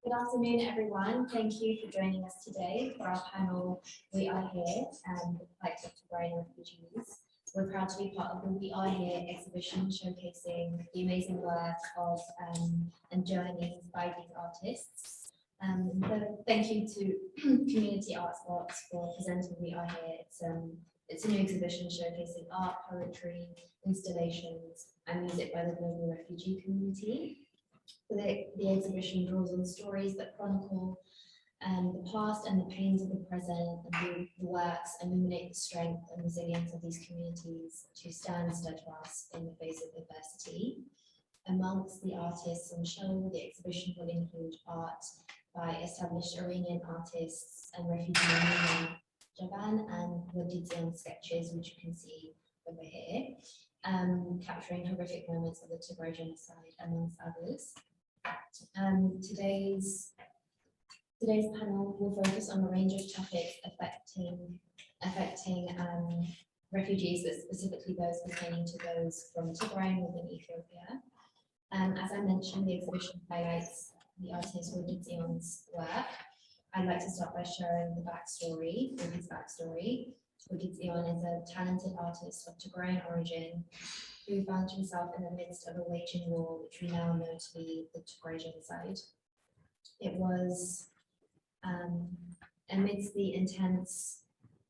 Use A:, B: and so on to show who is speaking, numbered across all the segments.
A: Good afternoon, everyone. Thank you for joining us today for our panel, We Are Here, the Plight of Tigrayan Refugees. We're proud to be part of the We Are Here exhibition showcasing the amazing work of and journeys by these artists. So thank you to Community Arts Box for presenting We Are Here. It's a new exhibition showcasing art, poetry, installations, and music by the global refugee community. The exhibition draws on stories that chronicle the past and the pains of the present, and the works illuminate the strength and resilience of these communities to stand steadfast in the face of adversity. Amongst the artists on show, the exhibition will include art by established Iranian artists and refugee Javan and Wadidyan sketches, which you can see over here, capturing horrific moments of the Tigray Genocide, amongst others. Today's panel will focus on a range of topics affecting refugees, but specifically those pertaining to those from Tigray within Ethiopia. As I mentioned, the exhibition highlights the artist Wadidyan's work. I'd like to start by sharing the backstory, his backstory. Wadidyan is a talented artist of Tigrayan origin who found himself in the midst of a waging war, which we now know to be the Tigray Genocide. It was amidst the intense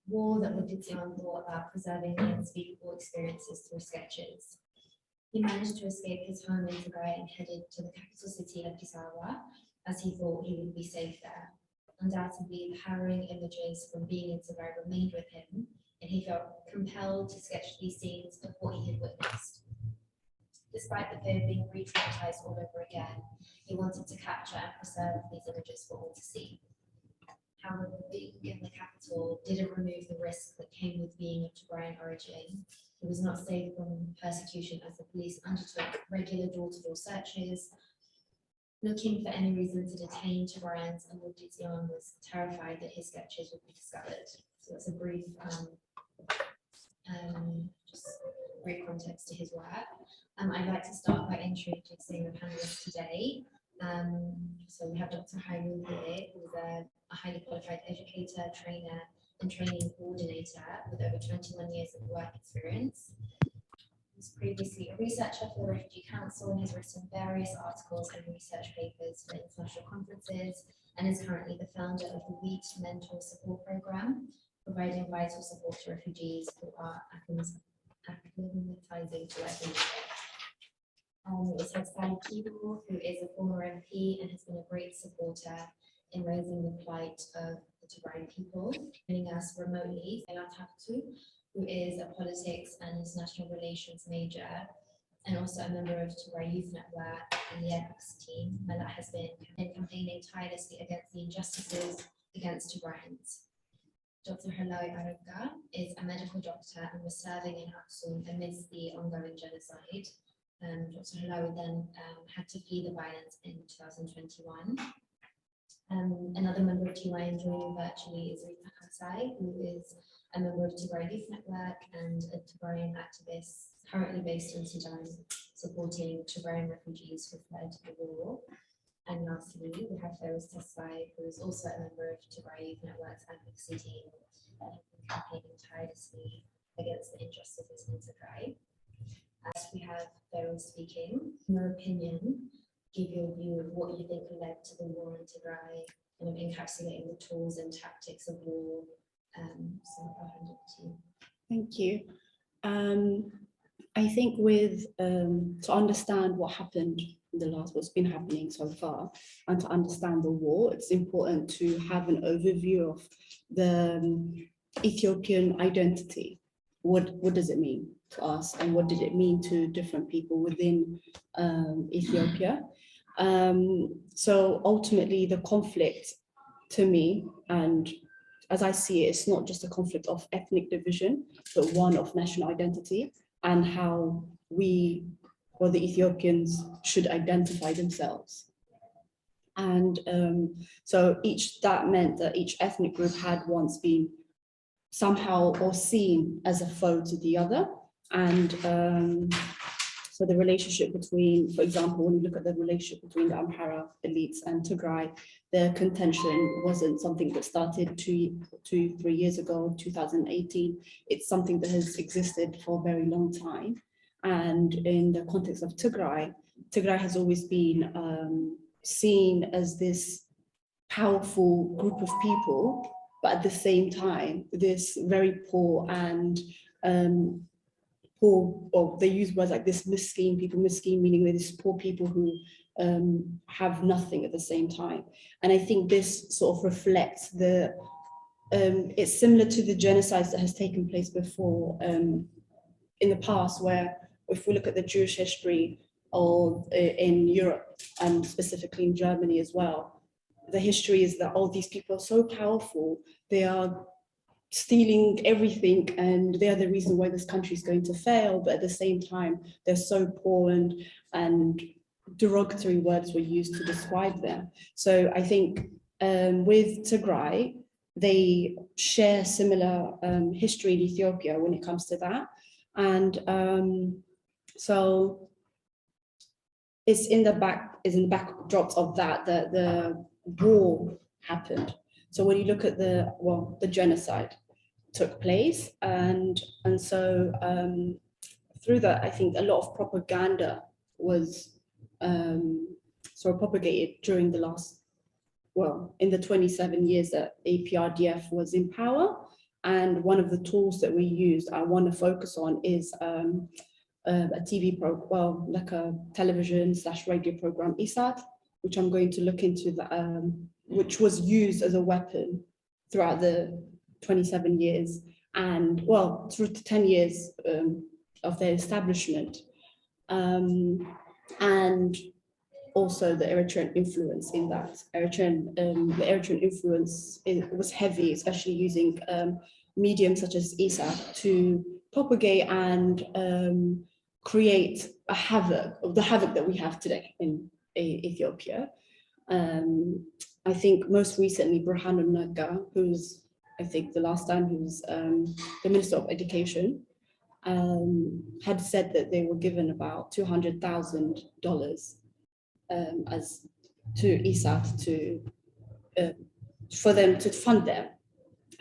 A: war that Wadidyan thought about preserving the unspeakable experiences through sketches. He managed to escape his home in Tigray and headed to the capital city of Disarmament, as he thought he would be safe there. Undoubtedly, the harrowing images from being in Tigray remained with him, and he felt compelled to sketch these scenes of what he had witnessed. Despite the fear of being re-traumatized all over again, he wanted to capture and preserve these images for all to see. However, being in the capital didn't remove the risk that came with being of Tigrayan origin. He was not safe from persecution as the police undertook regular door-to-door searches, looking for any reason to detain Tigrayans, and Wadidyan was terrified that his sketches would be discovered. So that's a brief context to his work. I'd like to start by introducing the panelists today. So we have Dr. Harun here, who's a highly qualified educator, trainer, and training coordinator with over 21 years of work experience. He was previously a researcher for the Refugee Council and has written various articles and research papers for international conferences, and is currently the founder of the Wheat Mentor Support Program, providing vital support to refugees who are acclimatizing to life in Europe. We also have Sally Keeble, who is a former MP and has been a great supporter in raising the plight of the Tigrayan people. Joining us remotely, who is a politics and international relations major and also a member of Tigray Youth Network and the advocacy team, and that has been campaigning tirelessly against the injustices against Tigrayans. Dr. Halawi Aragga is a medical doctor and was serving in Aksum amidst the ongoing genocide. Dr. Halawi then had to flee the violence in 2021. Another member of TY joining virtually is Rita Kasai, who is a member of Tigray Youth Network and a Tigrayan activist currently based in Sudan, supporting Tigrayan refugees who fled the war. And lastly, we have Feroz Tesfaye, who is also a member of Tigray Youth Network's advocacy team, campaigning tirelessly against the injustices in Tigray. As we have Feroz speaking, in your opinion, give your view of what you think led to the war in Tigray, kind of encapsulating the tools and tactics of war. So I'll hand it to you.
B: Thank you. I think to understand what happened in what's been happening so far, and to understand the war, it's important to have an overview of the Ethiopian identity. What does it mean to us, and what did it mean to different people within Ethiopia? So ultimately, the conflict, to me, and as I see it, it's not just a conflict of ethnic division, but one of national identity and how the Ethiopians should identify themselves. And so that meant that each ethnic group had once been somehow or seen as a foe to the other. And So the relationship between, for example, when you look at the relationship between the Amhara elites and Tigray, the contention wasn't something that started 3 years ago, 2018. It's something that has existed for a very long time. And in the context of Tigray, Tigray has always been seen as this powerful group of people, but at the same time, this very poor and poor, or they use words like this miskin people, miskin meaning they're these poor people who have nothing at the same time. And I think this sort of reflects the, it's similar to the genocides that has taken place before in the past, where if we look at the Jewish history or in Europe and specifically in Germany as well, the history is that all these people are so powerful, they are stealing everything and they are the reason why this country is going to fail, but at the same time, they're so poor and derogatory words were used to describe them. So I think with Tigray, they share similar history in Ethiopia when it comes to that. And so it's in the backdrop of that the war happened. So when you look at the genocide took place, and so through that, I think a lot of propaganda was sort of propagated during the last, in the 27 years that APRDF was in power. And one of the tools that we used, I want to focus on, is a TV program, like a television/radio program, ISAT, which I'm going to look into, which was used as a weapon throughout the 27 years and, through the 10 years of their establishment. And also the Eritrean influence in that. The Eritrean influence was heavy, especially using mediums such as ISAT to propagate and create the havoc that we have today in Ethiopia. I think most recently, Burhanu Naga, who's, I think the last time he was the Minister of Education, had said that they were given about $200,000 as to ISAT for them to fund them.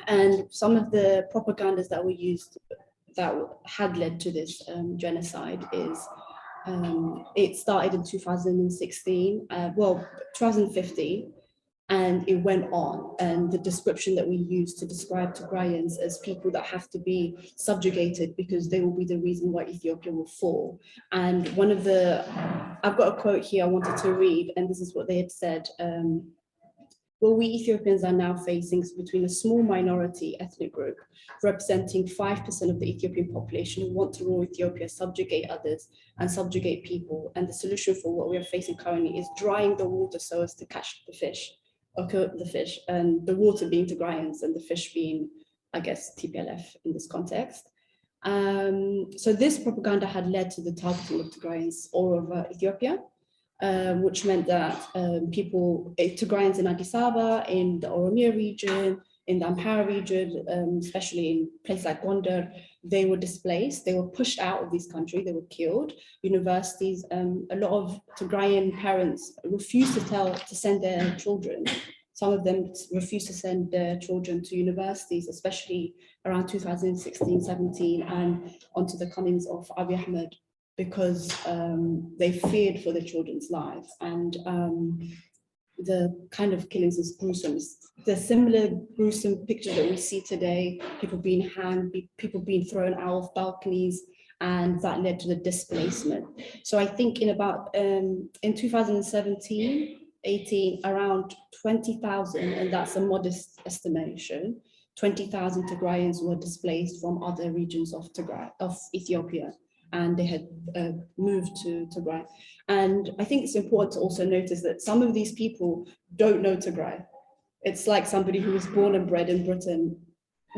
B: And some of the propagandas that were used that had led to this genocide is, it started in 2016, 2015, and it went on. And the description that we use to describe Tigrayans as people that have to be subjugated because they will be the reason why Ethiopia will fall. And I've got a quote here I wanted to read, and this is what they had said. Well, we Ethiopians are now facing between a small minority ethnic group representing 5% of the Ethiopian population who want to rule Ethiopia, subjugate others and subjugate people. And the solution for what we are facing currently is drying the water so as to catch the fish, or kill the fish, and the water being Tigrayans and the fish being, I guess, TPLF in this context. So this propaganda had led to the targeting of Tigrayans all over Ethiopia. Which meant that Tigrayans in Addis Ababa, in the Oromia region, in the Amhara region, especially in places like Gondar, they were displaced, they were pushed out of this country, they were killed. Universities, a lot of Tigrayan parents refused to send their children. Some of them refused to send their children to universities, especially around 2016, 17, and onto the comings of Abiy Ahmed, because they feared for their children's lives. And the kind of killings is gruesome. The similar gruesome pictures that we see today, people being hanged, people being thrown out of balconies, and that led to the displacement. So I think in 2017, 18, around 20,000, and that's a modest estimation, 20,000 Tigrayans were displaced from other regions of Ethiopia, and they had moved to Tigray. And I think it's important to also notice that some of these people don't know Tigray. It's like somebody who was born and bred in Britain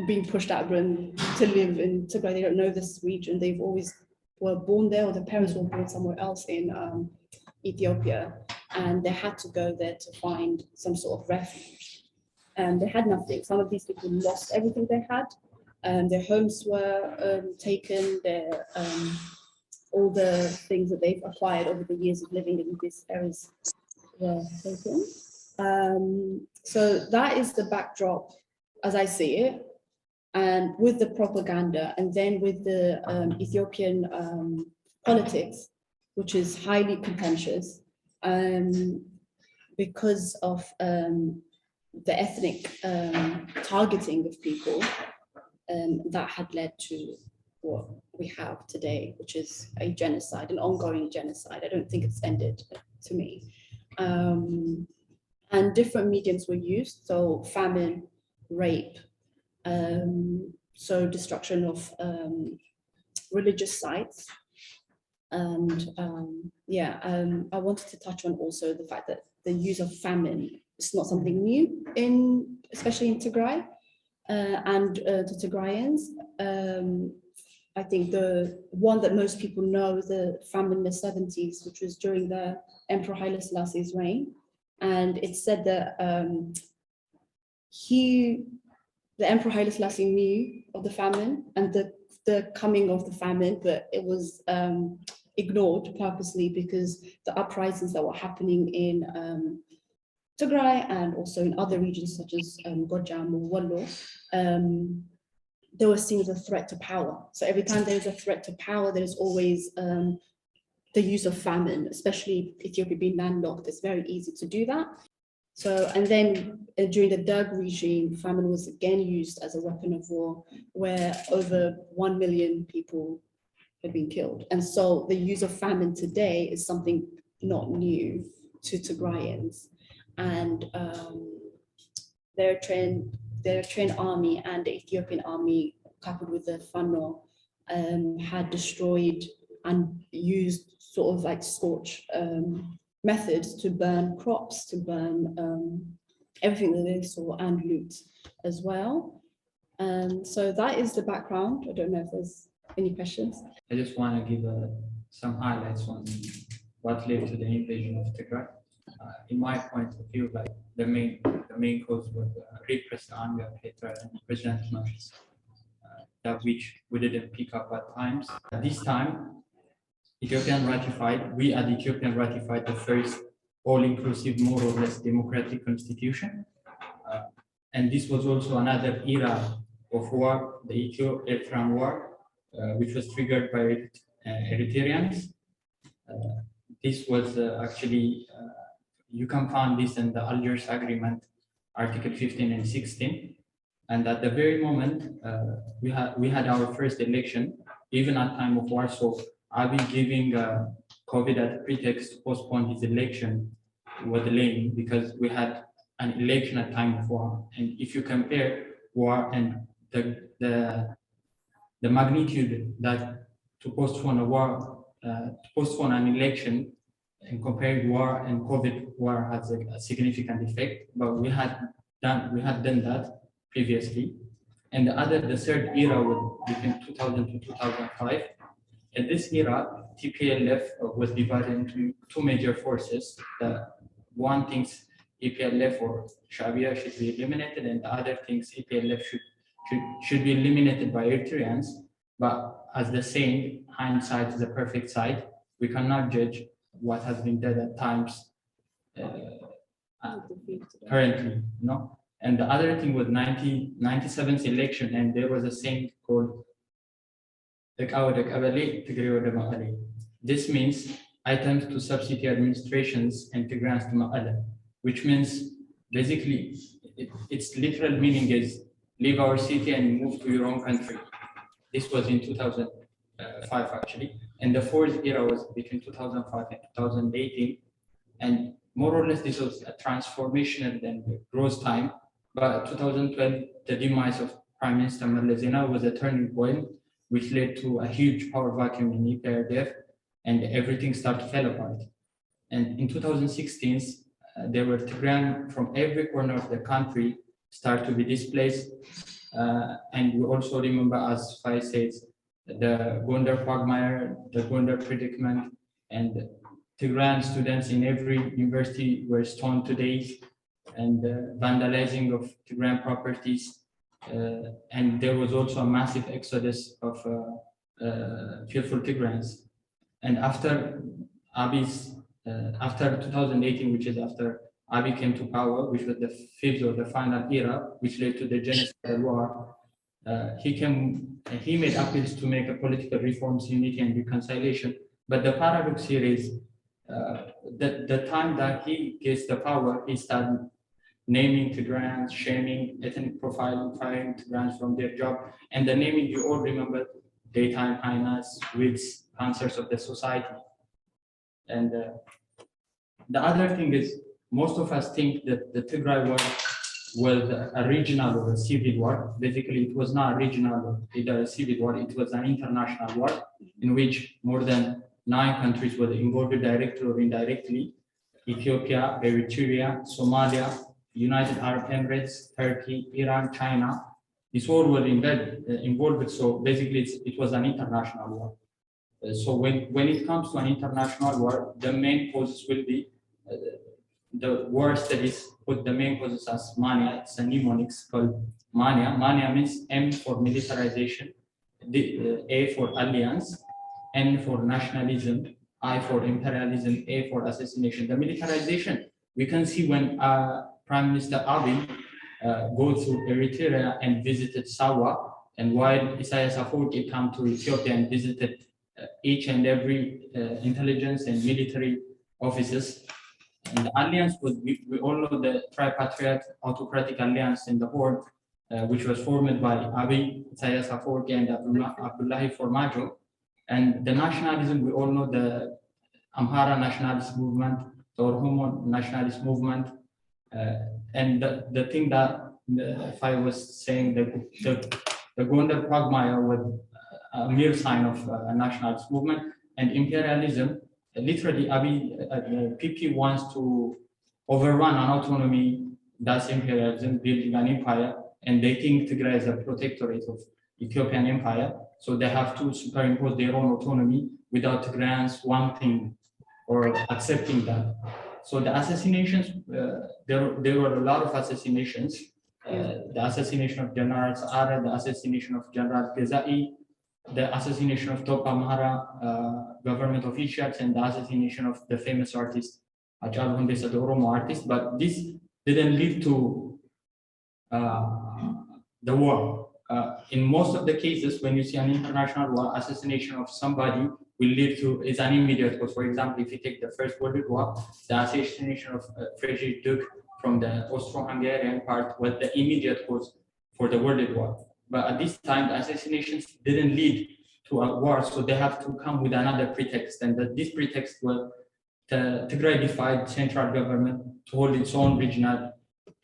B: being pushed out of Britain to live in Tigray. They don't know this region. They've always were born there, or their parents were born somewhere else in Ethiopia, and they had to go there to find some sort of refuge. And they had nothing. Some of these people lost everything they had. Their homes were taken, all the things that they've acquired over the years of living in these areas were taken. So that is the backdrop as I see it, and with the propaganda, and then with the Ethiopian politics, which is highly contentious because of the ethnic targeting of people that had led to what we have today, which is a genocide, an ongoing genocide. I don't think it's ended, to me. And different mediums were used, so famine, rape, so destruction of religious sites. And I wanted to touch on also the fact that the use of famine is not something new, especially in Tigray and the Tigrayans. I think the one that most people know is the famine in the 70s, which was during the Emperor Haile Selassie's reign. And it's said that the Emperor Haile Selassie knew of the famine and the coming of the famine, but it was ignored purposely because the uprisings that were happening in Tigray and also in other regions such as Gojam or Wallo, they were seen as a threat to power. So every time there's a threat to power, there's always the use of famine, especially Ethiopia being landlocked. It's very easy to do that. So, and then during the Derg regime, famine was again used as a weapon of war, where over 1 million people had been killed. And so the use of famine today is something not new to Tigrayans. And their trained army and the Ethiopian army, coupled with the Fano, had destroyed and used sort of like scorch methods to burn crops, to burn everything that they saw, and loot as well. So that is the background. I don't know if there's any questions.
C: I just want to give some highlights on what led to the invasion of Tigray. In my point of view, like the main cause was repressed anger, hatred, and resentment, that which we didn't pick up at times. At this time, we at Ethiopian ratified the first all-inclusive, more or less democratic constitution. And this was also another era of war, the Ethio-Eritrean War, which was triggered by Eritreans. This was actually, you can find this in the Algiers Agreement, Article 15 and 16. And at the very moment, we had our first election, even at time of war. So Abiy giving COVID as a pretext to postpone his election was lame, because we had an election at time of war. And if you compare war and the magnitude that to postpone a war, to postpone an election, and comparing war and COVID, war has a significant effect. But we had done that previously. And the third era was between 2000 to 2005. In this era, TPLF was divided into two major forces. One thinks EPLF or Shabia should be eliminated, and the other thinks EPLF should be eliminated by Eritreans. But as the saying, hindsight is a perfect sight. We cannot judge what has been done at times currently, no? And the other thing was 97th election, and there was a saying called this means items to subsidy administrations and Tigrayans to Ma'ala, which means basically its literal meaning is leave our city and move to your own country. This was in 2005 actually. And the fourth era was between 2005 and 2018. And more or less this was a transformational and growth time. But 2012, the demise of Prime Minister Meles Zenawi was a turning point, which led to a huge power vacuum in EPRDF, and everything started to fall apart. And in 2016, there were Tigrayans from every corner of the country start to be displaced. And we also remember, as Fai says, the Gondar quagmire, the Gondar predicament, and Tigrayan students in every university were stoned to death, and vandalizing of Tigrayan properties. And there was also a massive exodus of fearful Tigrayans. And after Abiy's, after 2018, which is after Abiy came to power, which was the fifth or the final era, which led to the genocidal war, he made appeals to make a political reforms, unity and reconciliation. But the paradox here is the time that he gets the power, he started naming Tigrayans, shaming, ethnic profiling, firing Tigrayans from their job. And the naming, you all remember, daytime hyenas, wigs, cancers of the society. And the other thing is, most of us think that the Tigray war was a regional or a civil war. Basically, it was not a regional or either a civil war, it was an international war in which more than 9 countries were involved directly or indirectly: Ethiopia, Eritrea, Somalia, United Arab Emirates, Turkey, Iran, China. This war was involved, so basically it was an international war. So when it comes to an international war, the main causes will be the war studies put the main causes as mania. It's a mnemonic called mania. Mania means M for militarization, A for alliance, N for nationalism, I for imperialism, A for assassination. The militarization we can see when Prime Minister Abiy go through Eritrea and visited Sawa, and while Isaias Afwerki came to Ethiopia and visited each and every intelligence and military officers. And the alliance was, we all know the tripatriarch autocratic alliance in the Horn, which was formed by Abiy, Isaias Afwerki, and Abdullahi Formaggio. And the nationalism, we all know the Amhara nationalist movement, the Oromo nationalist movement. And the thing that, if I was saying, the Gondar Quagmire was a mere sign of a nationalist movement. And imperialism, literally, the PP wants to overrun an autonomy, that's imperialism, building an empire, and they think Tigray is a protectorate of Ethiopian empire, so they have to superimpose their own autonomy without Tigrayans wanting or accepting that. So the assassinations, there were a lot of assassinations. The assassination of General Saara, the assassination of General Gezai, the assassination of top Amhara government officials, and the assassination of the famous artist Hachalu Hundessa, the Oromo artist. But this didn't lead to the war. In most of the cases, when you see an international war, assassination of somebody will lead to is an immediate cause. For example, if you take the First World War, the assassination of Friedrich Duke from the Austro-Hungarian part was the immediate cause for the World War. But at this time, the assassinations didn't lead to a war, so they have to come with another pretext. And this pretext was the Tigray defied central government to hold its own regional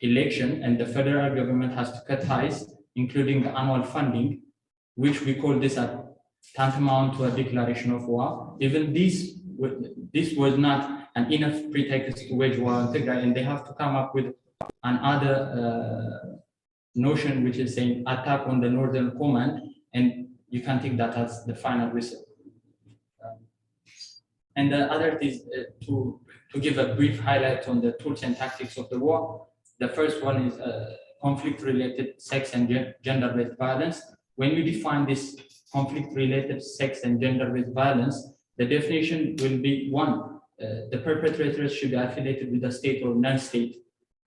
C: election, and the federal government has to cut ties, including the annual funding, which we call this a tantamount to a declaration of war. Even this was not an enough pretext to wage war on Tigray, and they have to come up with another notion, which is saying attack on the northern command, and you can take that as the final whistle. And the other is to give a brief highlight on the tools and tactics of the war. The first one is conflict-related sex and gender-based violence. When we define this conflict-related sex and gender-based violence, the definition will be one, the perpetrators should be affiliated with a state or non-state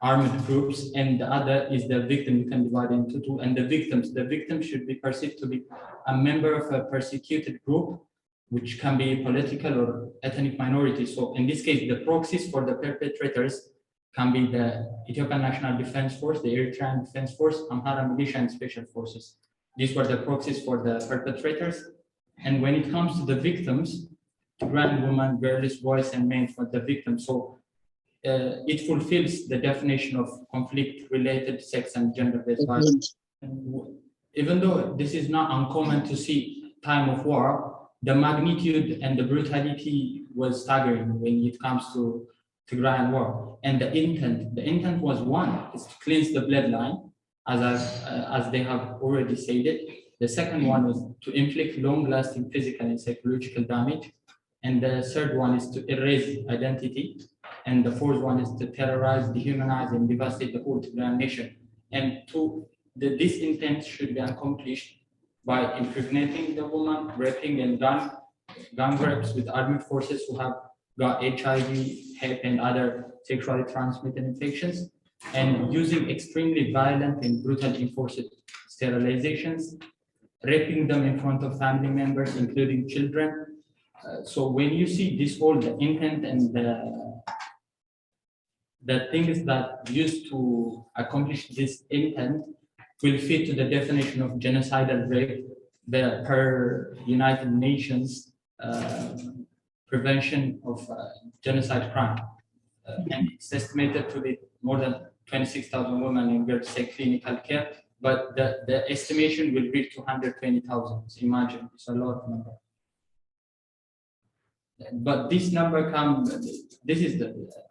C: armed groups, and the other is the victim. You can divide into two, and the victim should be perceived to be a member of a persecuted group, which can be political or ethnic minority. So in this case, the proxies for the perpetrators can be the Ethiopian National Defense Force, the Eritrean Defense Force, Amhara Militia, and Special Forces. These were the proxies for the perpetrators. And when it comes to the victims, Tigrayan women, girls, boys, and men for the victims. So it fulfills the definition of conflict-related sex and gender-based violence. Even though this is not uncommon to see time of war, the magnitude and the brutality was staggering when it comes to Tigrayan war. And the intent was one, is to cleanse the bloodline, as they have already stated. The second one is to inflict long-lasting physical and psychological damage. And the third one is to erase identity. And the fourth one is to terrorize, dehumanize, and devastate the whole Tigrayan nation. And this intent should be accomplished by impregnating the woman, raping and gun, gang rapes with armed forces who have got HIV, HEP, and other sexually transmitted infections, and using extremely violent and brutal enforced sterilizations, raping them in front of family members, including children. So when you see this whole the intent and the things that used to accomplish this intent will fit to the definition of genocidal rape per United Nations Prevention of Genocide Crime. And it's estimated to be more than 26,000 women and girls take clinical care, but the estimation will reach 220,000. So imagine, it's a lot of number. But this number this is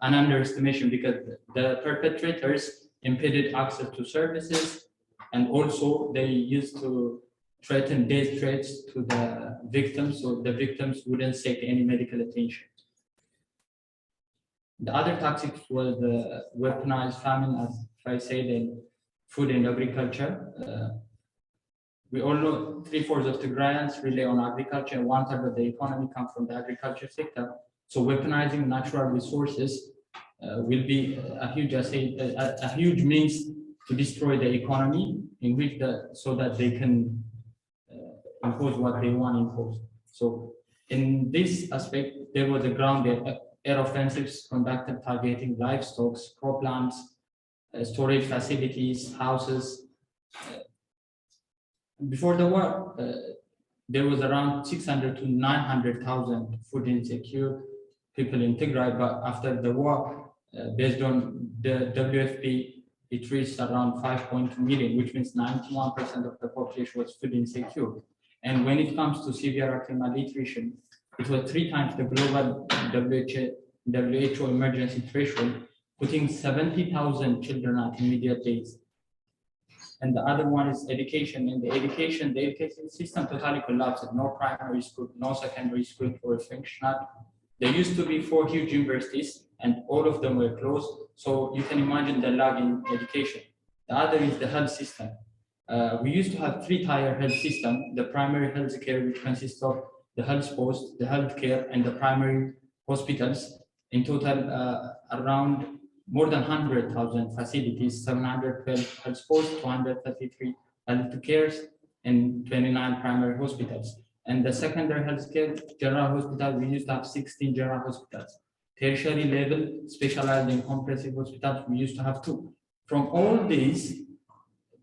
C: an underestimation because the perpetrators impeded access to services, and also they used to threaten death threats to the victims, so the victims wouldn't seek any medical attention. The other tactics was the weaponized famine, as I said, in food and agriculture. We all know 3/4 of Tigrayans rely on agriculture, and 1/3 of the economy comes from the agriculture sector. So weaponizing natural resources will be a huge means to destroy the economy, in which so that they can impose what they want imposed. So in this aspect, there was a ground air offensives conducted targeting livestock, croplands, storage facilities, houses. Before the war, there was around 600 to 900,000 food insecure people in Tigray, but after the war, based on the WFP, it reached around 5.2 million, which means 91% of the population was food insecure. And when it comes to severe acute malnutrition, it was 3 times the global WHO emergency threshold, putting 70,000 children at immediate days. And the other one is education. In the education system totally collapsed. No primary school, no secondary school were functional. There used to be 4 huge universities, and all of them were closed. So you can imagine the lag in education. The other is the health system. We used to have 3-tier health system: the primary health care, which consists of the health post, the health care, and the primary hospitals. In total, around more than 100,000 facilities, 712 health posts, 233 health cares, and 29 primary hospitals. And the secondary health care, general hospital, we used to have 16 general hospitals. Tertiary level, specialized and comprehensive hospitals, we used to have 2. From all these,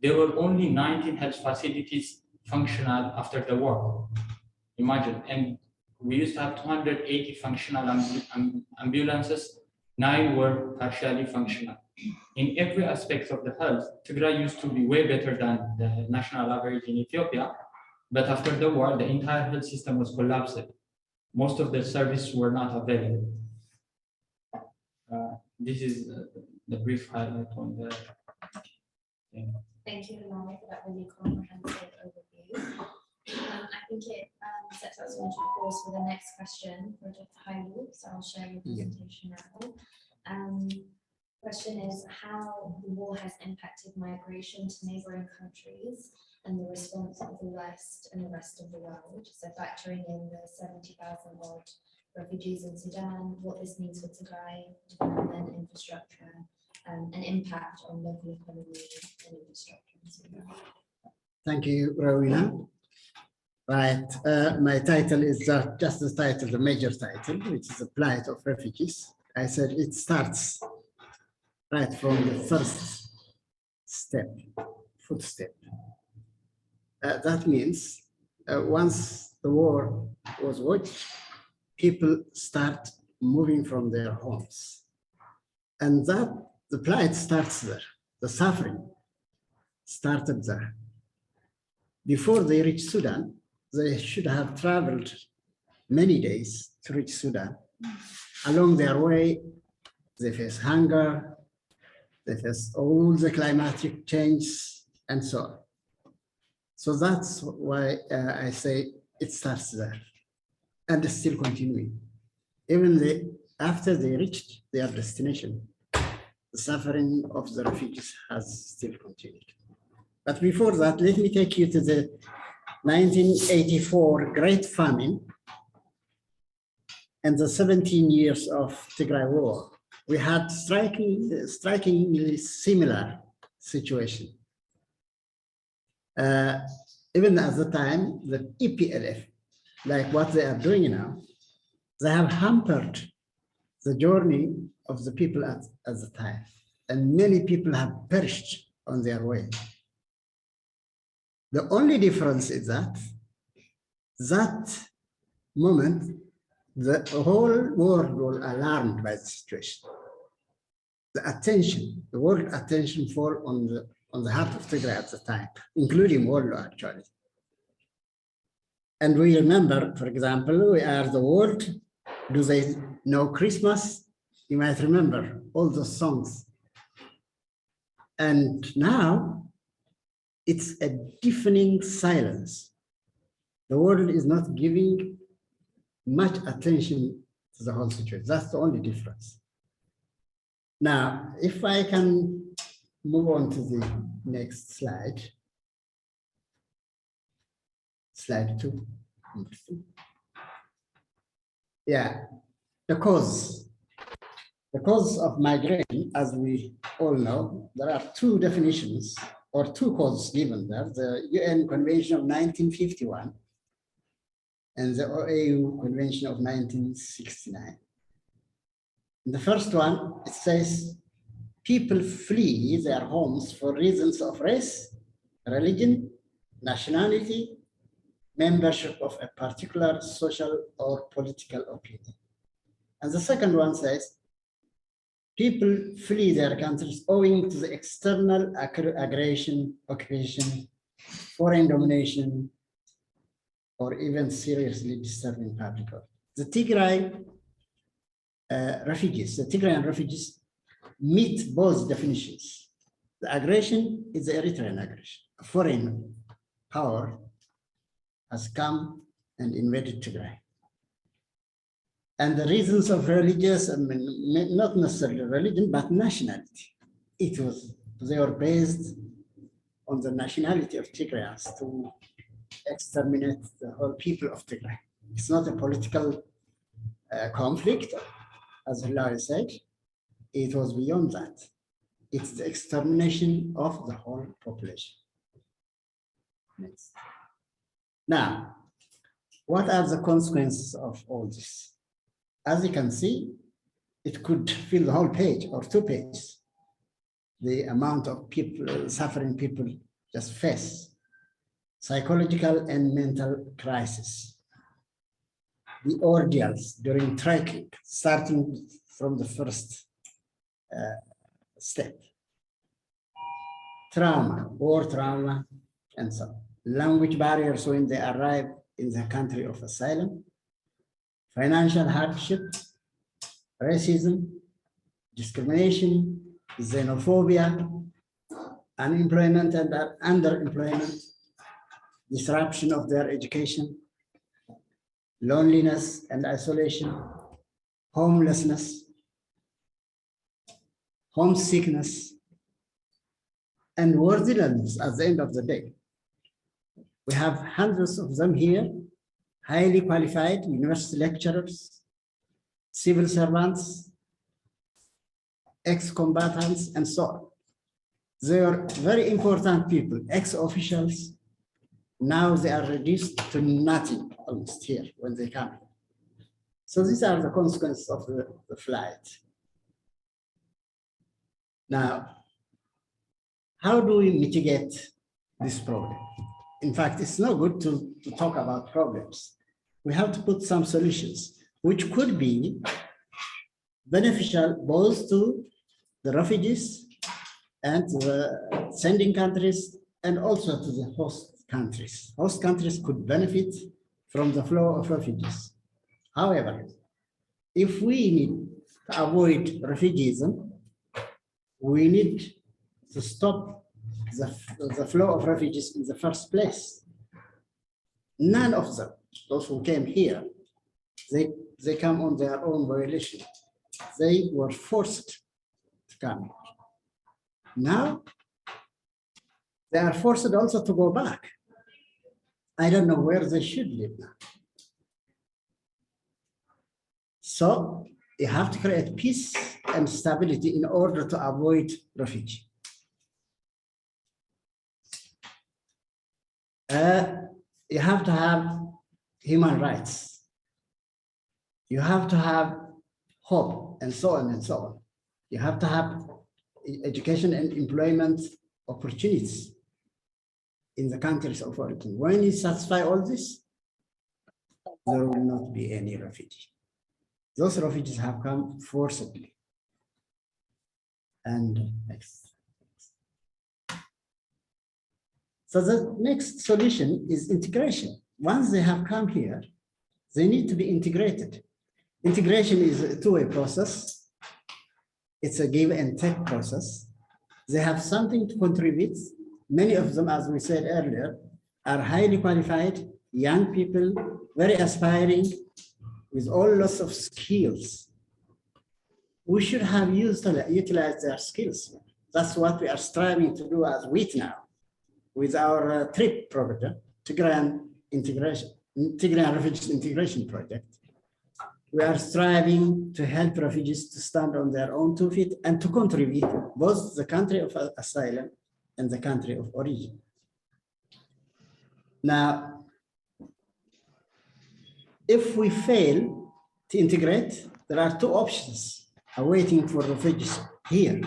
C: there were only 19 health facilities functional after the war. Imagine, and we used to have 280 functional ambulances. 9 were partially functional. In every aspect of the health, Tigray used to be way better than the national average in Ethiopia, but after the war, the entire health system was collapsed. Most of the services were not available. This is the brief highlight on the thing.
A: Thank you, Hilal, for that really comprehensive overview. I think it sets us on course for the next question for Dr. Hailu, so I'll share your presentation now. Question is how the war has impacted migration to neighboring countries and the response of the West and the rest of the world. So factoring in the 70,000 odd refugees in Sudan, what this means for Tigray, development, infrastructure, and impact on local economy and infrastructure in Sudan.
D: Thank you, Rawina. Right, my title is just the title, the major title, which is the plight of refugees. I said it starts right from the first step, footstep. That means once the war was waged, people start moving from their homes. And that the plight starts there, the suffering started there. Before they reach Sudan, they should have traveled many days to reach Sudan. Along their way, they face hunger, they face all the climatic change, and so on. So that's why I say it starts there, and it's still continuing. Even after they reached their destination, the suffering of the refugees has still continued. But before that, let me take you to the 1984 Great Famine and the 17 years of Tigray war, we had strikingly similar situation. Even at the time, the EPLF, like what they are doing now, they have hampered the journey of the people at the time. And many people have perished on their way. The only difference is that moment, the whole world was alarmed by the situation. The world attention fall on the heart of Tigray at the time, including world actually. And we remember, for example, we are the world. Do they know Christmas? You might remember all those songs. And now it's a deafening silence. The world is not giving much attention to the whole situation. That's the only difference. Now, if I can move on to the next slide. Slide 2. Yeah, the cause. The cause of migration, as we all know, there are two definitions or two causes given there, the UN Convention of 1951 and the OAU Convention of 1969. In the first one, it says, people flee their homes for reasons of race, religion, nationality, membership of a particular social or political opinion. And the second one says, people flee their countries owing to the external aggression, occupation, foreign domination, or even seriously disturbing public order. The Tigray refugees, the Tigrayan refugees meet both definitions. The aggression is the Eritrean aggression. A foreign power has come and invaded Tigray. And the reasons of religious, not necessarily religion, but nationality. They were based on the nationality of Tigrayans to exterminate the whole people of Tigray. It's not a political conflict, as Hilary said. It was beyond that. It's the extermination of the whole population. Next. Now, what are the consequences of all this? As you can see, it could fill the whole page or 2 pages. The amount of people, suffering people just face. Psychological and mental crisis. The ordeals during trekking, starting from the first step. Trauma, war trauma, and so on. Language barriers when they arrive in the country of asylum. Financial hardship, racism, discrimination, xenophobia, unemployment and underemployment, disruption of their education, loneliness and isolation, homelessness, homesickness, and worthlessness at the end of the day. We have hundreds of them here, highly qualified university lecturers, civil servants, ex-combatants, and so on. They are very important people, ex-officials. Now they are reduced to nothing almost here when they come. So these are the consequences of the flight. Now, how do we mitigate this problem? In fact, it's no good to talk about problems. We have to put some solutions, which could be beneficial both to the refugees and the sending countries, and also to the host countries. Host countries could benefit from the flow of refugees. However, if we need to avoid refugeeism, we need to stop the flow of refugees in the first place. None of them, those who came here, they come on their own volition. They were forced to come. Now, they are forced also to go back. I don't know where they should live now. So you have to create peace and stability in order to avoid refugee. You have to have human rights. You have to have hope, and so on and so on. You have to have education and employment opportunities in the countries of origin. When you satisfy all this, there will not be any refugee. Those refugees have come forcibly. And next. So the next solution is integration. Once they have come here, they need to be integrated. Integration is a two-way process. It's a give and take process. They have something to contribute. Many of them, as we said earlier, are highly qualified, young people, very aspiring, with all lots of skills. We should have utilized their skills. That's what we are striving to do as WIT now, with our TRIP project, Tigrayan Refugee Integration Project. We are striving to help refugees to stand on their own 2 feet and to contribute both the country of asylum and the country of origin. Now, if we fail to integrate, there are 2 options awaiting for refugees here.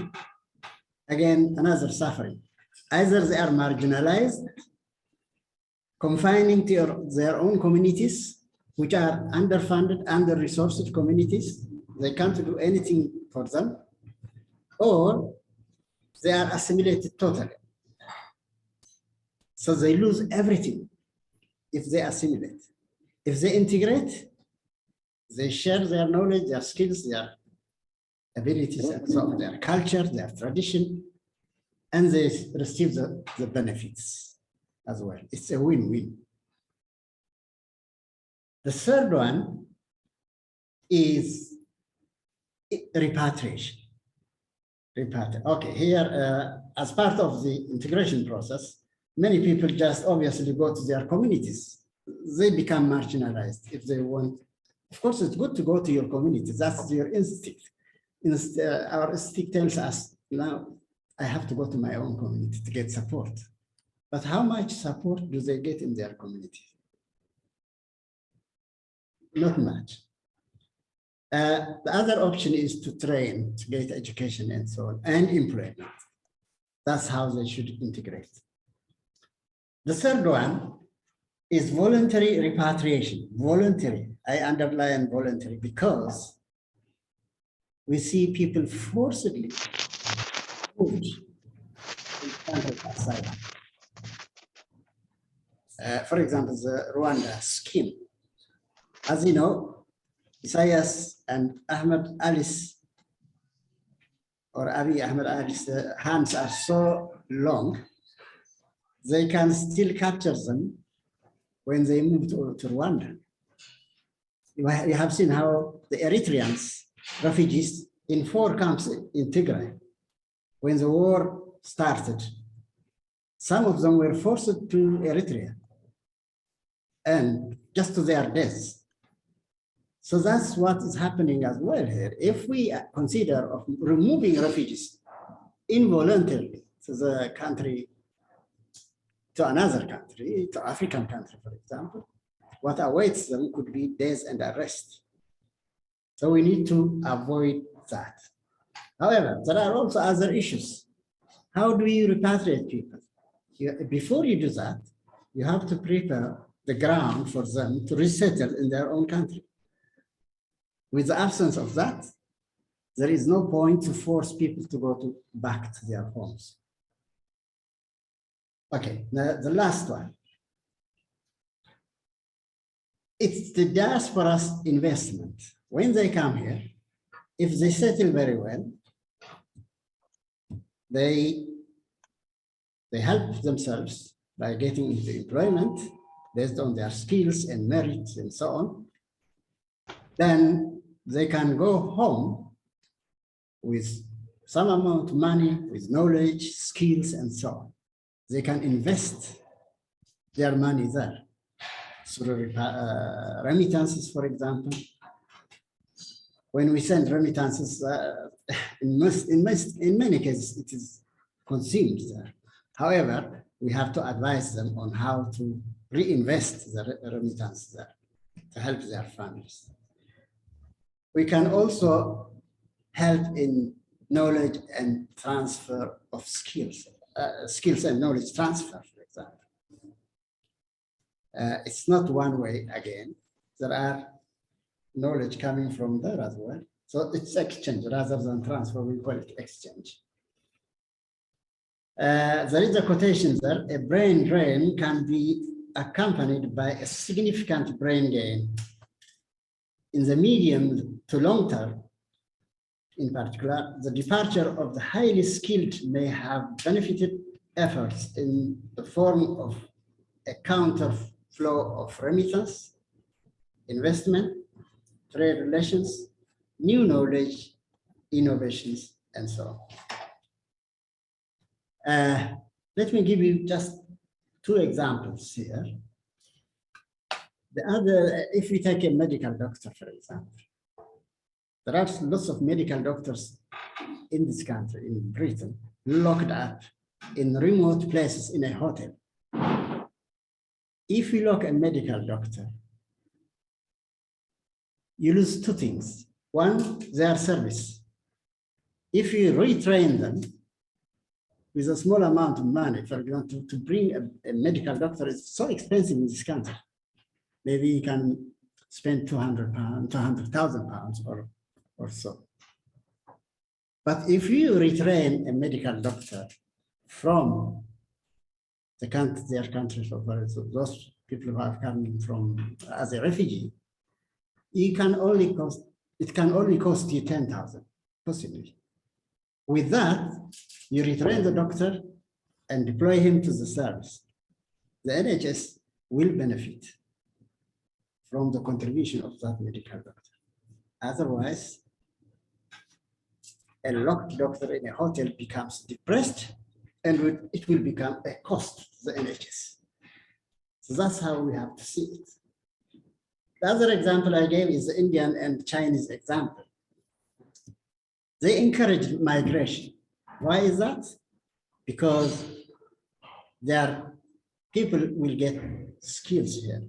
D: Again, another suffering. Either they are marginalized, confining to their own communities, which are underfunded, under-resourced communities. They can't do anything for them, or they are assimilated totally. So they lose everything if they assimilate. If they integrate, they share their knowledge, their skills, their abilities, and so on, their culture, their tradition, and they receive the benefits as well. It's a win-win. The third one is repatriation. Okay, here, as part of the integration process, many people just obviously go to their communities. They become marginalized if they want. Of course, it's good to go to your community. That's your instinct. Our instinct tells us, now, I have to go to my own community to get support. But how much support do they get in their community? Not much. The other option is to train, to get education and so on, and employment. That's how they should integrate. The third one is voluntary repatriation. Voluntary, I underline voluntary, because we see people forcibly moved in country of asylum. For example, the Rwanda scheme. As you know, Isaias and Ahmed Ali's, or Abiy Ahmed Ali's hands are so long, they can still capture them when they move to Rwanda. You have seen how the Eritreans, refugees in 4 camps in Tigray, when the war started, some of them were forced to Eritrea, and just to their deaths. So that's what is happening as well here. If we consider of removing refugees involuntarily to the country, to another country, to African country, for example, what awaits them could be death and arrest. So we need to avoid that. However, there are also other issues. How do you repatriate people? Before you do that, you have to prepare the ground for them to resettle in their own country. With the absence of that, there is no point to force people to go back to their homes. Okay, the last one. It's the diaspora's investment. When they come here, if they settle very well, they help themselves by getting into employment based on their skills and merits and so on. Then they can go home with some amount of money, with knowledge, skills, and so on. They can invest their money there through remittances, for example, when we send remittances, in many cases, it is consumed there. However, we have to advise them on how to reinvest the remittance there to help their families. We can also help in knowledge and transfer of skills, skills and knowledge transfer, for example. It's not one way again. There are knowledge coming from there as well. So it's exchange rather than transfer, we call it exchange. There is a quotation there, a brain drain can be accompanied by a significant brain gain. In the medium to long term, in particular, the departure of the highly skilled may have benefited efforts in the form of a counter flow of remittance, investment, trade relations, new knowledge, innovations, and so on. Let me give you just two examples here. The other, if we take a medical doctor, for example, there are lots of medical doctors in this country, in Britain, locked up in remote places in a hotel. If you lock a medical doctor, you lose two things. One, their service. If you retrain them with a small amount of money, for example, to bring a medical doctor is so expensive in this country. Maybe you can spend £200,000 or so. But if you retrain a medical doctor from their country, so those people who have come from as a refugee, it can only cost you 10,000, possibly. With that, you retrain the doctor and deploy him to the service. The NHS will benefit from the contribution of that medical doctor. Otherwise, a locked doctor in a hotel becomes depressed and it will become a cost to the NHS. So that's how we have to see it. The other example I gave is the Indian and Chinese example. They encourage migration. Why is that? Because their people will get skills here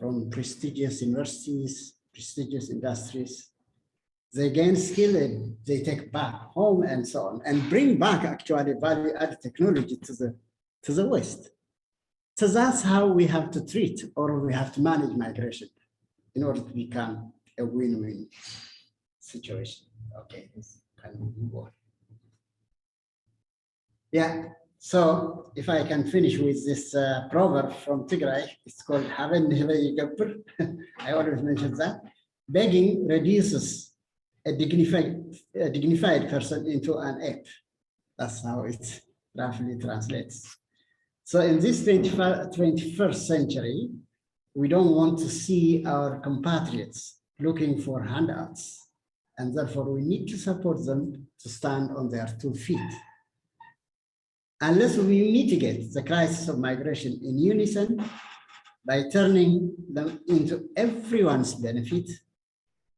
D: from prestigious universities, prestigious industries. They gain skill and they take back home and so on, and bring back actually value-added technology to the West. So that's how we have to treat, or we have to manage migration in order to become a win-win situation. Okay, can we move on? Yeah, so if I can finish with this proverb from Tigray, it's called Haben I always mention that. Begging reduces a dignified person into an ape. That's how it roughly translates. So in this 21st century, we don't want to see our compatriots looking for handouts, and therefore we need to support them to stand on their 2 feet. Unless we mitigate the crisis of migration in unison by turning them into everyone's benefit,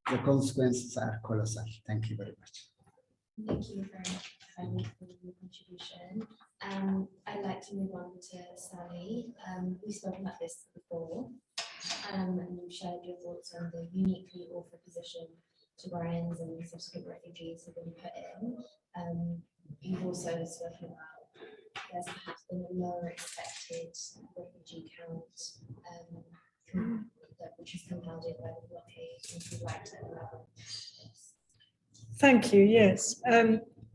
D: the consequences are colossal. Thank you very much.
A: Thank you very much, Fanny, for your contribution. I'd like to move on to Sally. We've spoken about this before, and you shared your thoughts on the uniquely awful position Tigrayans and subsequent refugees have been put in. You've also spoken about there's perhaps been a lower expected refugee count, which is compounded by the blockade. Would you like to elaborate?
E: Thank you. Yes,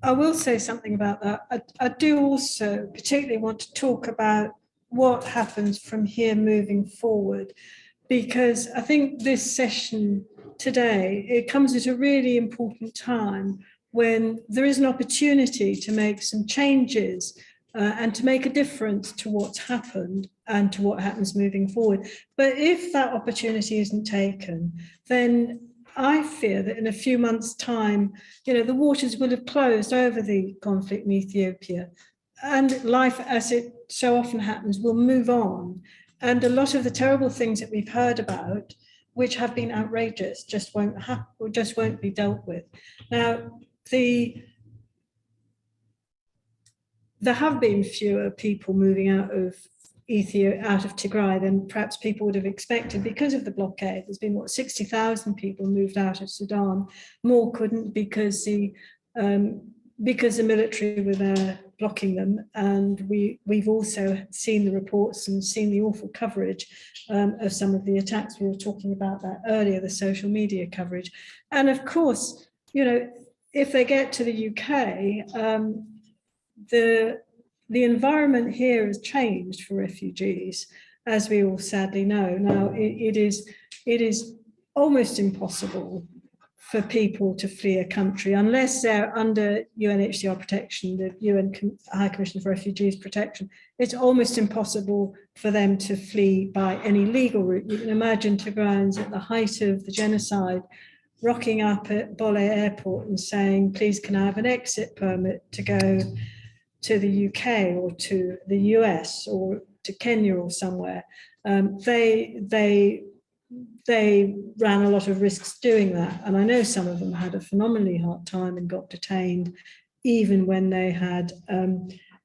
E: I will say something about that. I do also particularly want to talk about what happens from here moving forward, because I think this session today, it comes at a really important time when there is an opportunity to make some changes and to make a difference to what's happened and to what happens moving forward. But if that opportunity isn't taken, then I fear that in a few months' time, the waters will have closed over the conflict in Ethiopia, and life, as it so often happens, will move on. And a lot of the terrible things that we've heard about which have been outrageous, just won't happen, or just won't be dealt with. Now, there have been fewer people moving out of Tigray than perhaps people would have expected because of the blockade. There's been, what, 60,000 people moved out of Sudan. More couldn't because the military were there blocking them. And we've also seen the reports and seen the awful coverage of some of the attacks. We were talking about that earlier, the social media coverage. And of course, you know, if they get to the UK, the environment here has changed for refugees, as we all sadly know. Now, it is almost impossible for people to flee a country unless they're under UNHCR protection, the UN High Commission for Refugees protection. It's almost impossible for them to flee by any legal route. You can imagine Tigrayans at the height of the genocide rocking up at Bole Airport and saying, please, can I have an exit permit to go to the UK or to the US or to Kenya or somewhere. They ran a lot of risks doing that. And I know some of them had a phenomenally hard time and got detained even when they had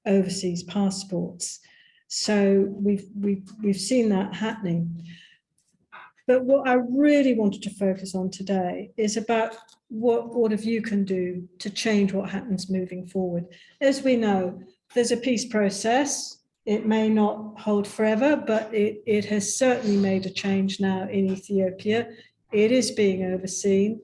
E: overseas passports. So we've seen that happening. But what I really wanted to focus on today is about what all of you can do to change what happens moving forward. As we know, there's a peace process. It may not hold forever, but it has certainly made a change now in Ethiopia. It is being overseen.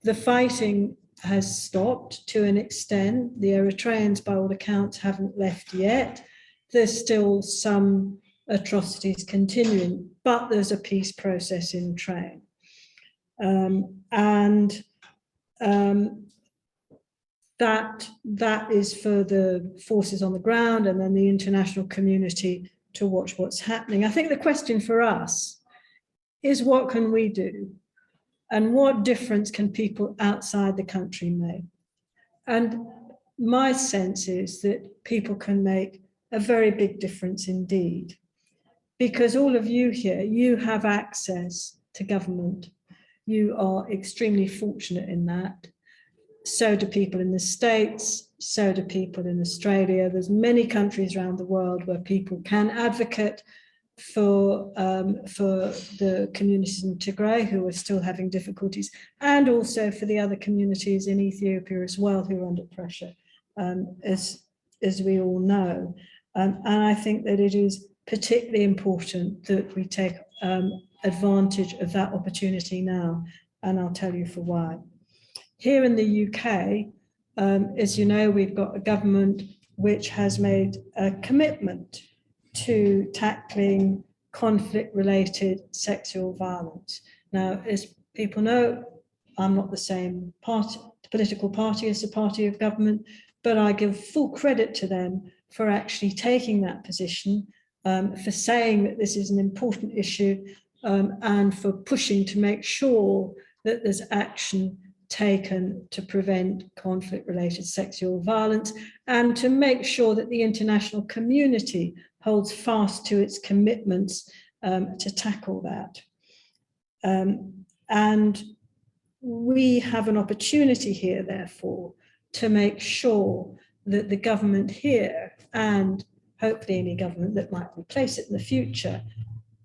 E: The fighting has stopped to an extent. The Eritreans, by all accounts, haven't left yet. There's still some atrocities continuing, but there's a peace process in train. That is for the forces on the ground and then the international community to watch what's happening. I think the question for us is, what can we do? And what difference can people outside the country make? And my sense is that people can make a very big difference indeed. Because all of you here, you have access to government. You are extremely fortunate in that. So do people in the States, so do people in Australia. There's many countries around the world where people can advocate for the communities in Tigray who are still having difficulties, and also for the other communities in Ethiopia as well who are under pressure, as we all know. And I think that it is particularly important that we take advantage of that opportunity now, and I'll tell you for why. Here in the UK, as you know, we've got a government which has made a commitment to tackling conflict-related sexual violence. Now, as people know, I'm not the same political party as the party of government, but I give full credit to them for actually taking that position, for saying that this is an important issue, and for pushing to make sure that there's action taken to prevent conflict-related sexual violence, and to make sure that the international community holds fast to its commitments to tackle that. And we have an opportunity here, therefore, to make sure that the government here, and hopefully any government that might replace it in the future,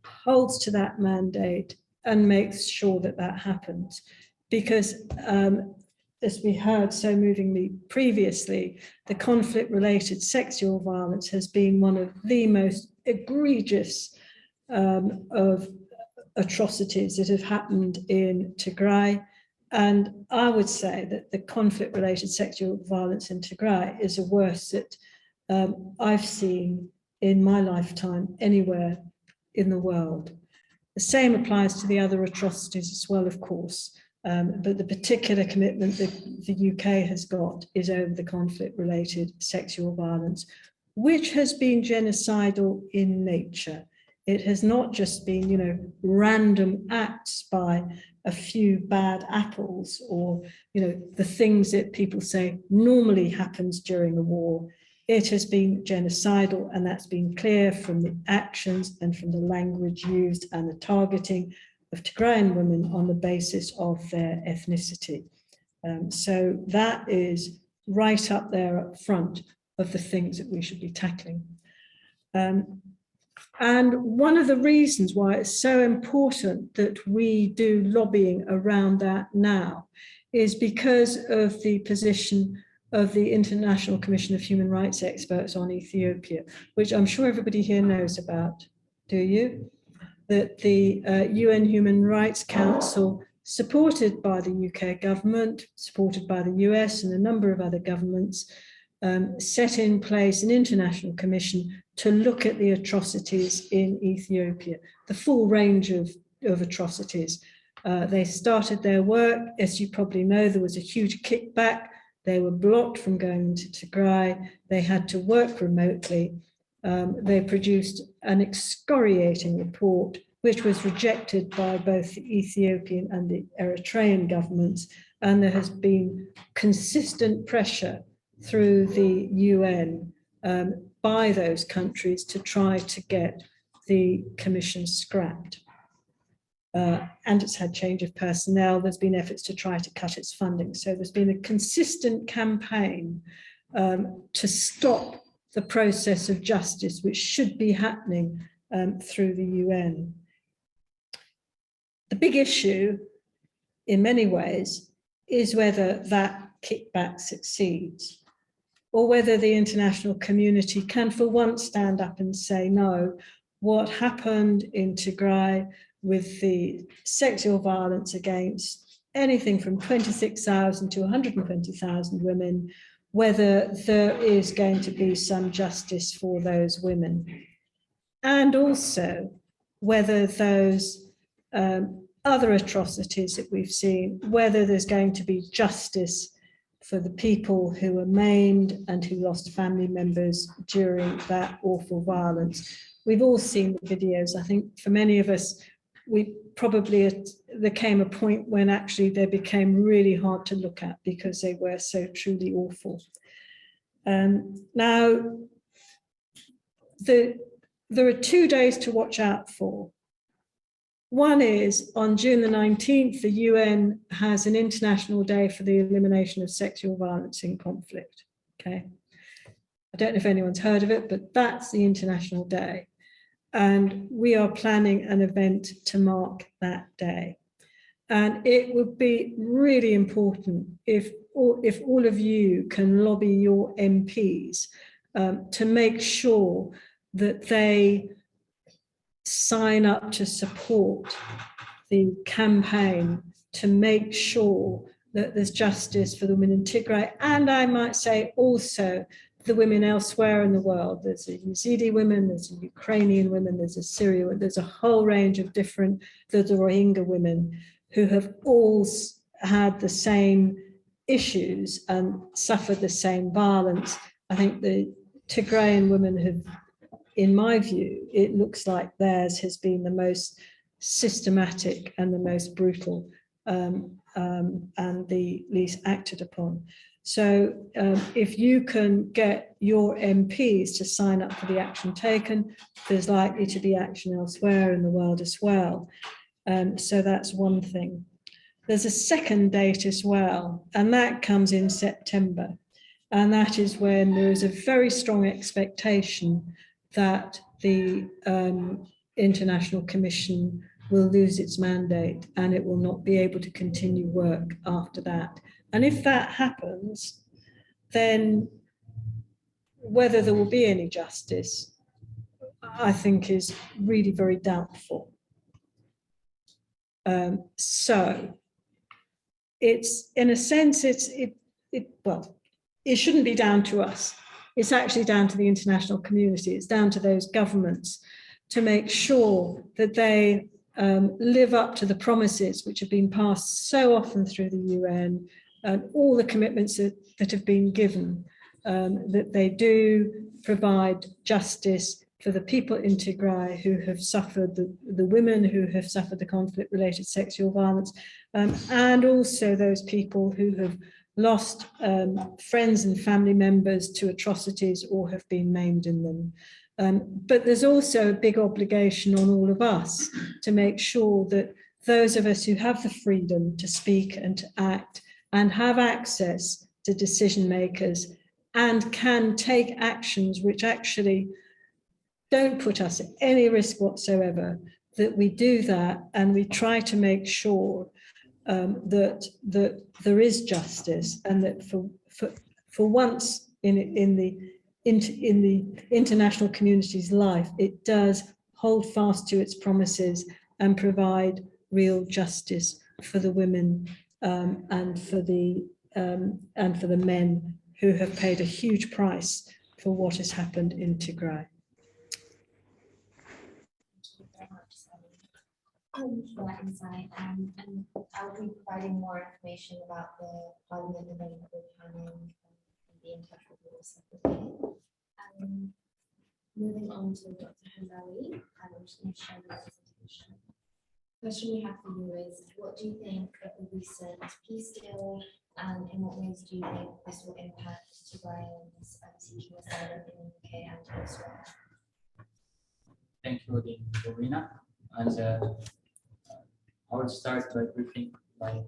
E: holds to that mandate and makes sure that that happens. Because as we heard so movingly previously, the conflict-related sexual violence has been one of the most egregious of atrocities that have happened in Tigray. And I would say that the conflict-related sexual violence in Tigray is the worst that I've seen in my lifetime anywhere in the world. The same applies to the other atrocities as well, of course. But the particular commitment that the UK has got is over the conflict-related sexual violence, which has been genocidal in nature. It has not just been, random acts by a few bad apples, or, the things that people say normally happens during a war. It has been genocidal, and that's been clear from the actions and from the language used and the targeting of Tigrayan women on the basis of their ethnicity. So that is right up there up front of the things that we should be tackling. And one of the reasons why it's so important that we do lobbying around that now is because of the position of the International Commission of Human Rights Experts on Ethiopia, which I'm sure everybody here knows about. Do you? That the UN Human Rights Council, supported by the UK government, supported by the US and a number of other governments, set in place an international commission to look at the atrocities in Ethiopia, the full range of atrocities. They started their work. As you probably know, there was a huge kickback. They were blocked from going to Tigray. They had to work remotely. They produced an excoriating report, which was rejected by both the Ethiopian and the Eritrean governments. And there has been consistent pressure through the UN by those countries to try to get the commission scrapped. And it's had change of personnel. There's been efforts to try to cut its funding. So there's been a consistent campaign to stop the process of justice, which should be happening through the UN. The big issue, in many ways, is whether that kickback succeeds, or whether the international community can for once stand up and say, no, what happened in Tigray with the sexual violence against anything from 26,000 to 120,000 women, whether there is going to be some justice for those women. And also whether those other atrocities that we've seen, whether there's going to be justice for the people who were maimed and who lost family members during that awful violence. We've all seen the videos. I think for many of us, there came a point when actually they became really hard to look at because they were so truly awful. Now, there are 2 days to watch out for. One is on June the 19th, the UN has an International Day for the Elimination of Sexual Violence in Conflict. Okay, I don't know if anyone's heard of it, but that's the International Day. And we are planning an event to mark that day. And it would be really important if all of you can lobby your MPs to make sure that they sign up to support the campaign to make sure that there's justice for the women in Tigray. And I might say also the women elsewhere in the world. There's a Yazidi women, there's a Ukrainian women, there's a Syrian, there's a whole range of different, there's the Rohingya women who have all had the same issues and suffered the same violence. I think the Tigrayan women have, in my view, it looks like theirs has been the most systematic and the most brutal and the least acted upon. So if you can get your MPs to sign up for the action taken, there's likely to be action elsewhere in the world as well. So that's one thing. There's a second date as well, and that comes in September. And that is when there is a very strong expectation that the International Commission will lose its mandate and it will not be able to continue work after that. And if that happens, then whether there will be any justice, I think is really very doubtful. So it's, in a sense, well, it shouldn't be down to us. It's actually down to the international community. It's down to those governments to make sure that they live up to the promises which have been passed so often through the UN and all the commitments that have been given, that they do provide justice for the people in Tigray who have suffered, the women who have suffered the conflict-related sexual violence, and also those people who have lost friends and family members to atrocities or have been maimed in them. But there's also a big obligation on all of us to make sure that those of us who have the freedom to speak and to act and have access to decision makers and can take actions which actually don't put us at any risk whatsoever, that we do that and we try to make sure that there is justice, and that for once in the international community's life, it does hold fast to its promises and provide real justice for the women and for the men who have paid a huge price for what has happened in Tigray.
A: For that insight, and I'll be providing more information about the Parliament event that we're planning and be in touch with you separately. Moving on to Dr. Hamraoui, I'm just going to share the presentation. The question we have for you is, what do you think of the recent peace deal, and in what ways do you think this will impact Tigrayans seeking asylum in the UK and elsewhere?
C: Thank you again, Rowena. And I will start by briefing by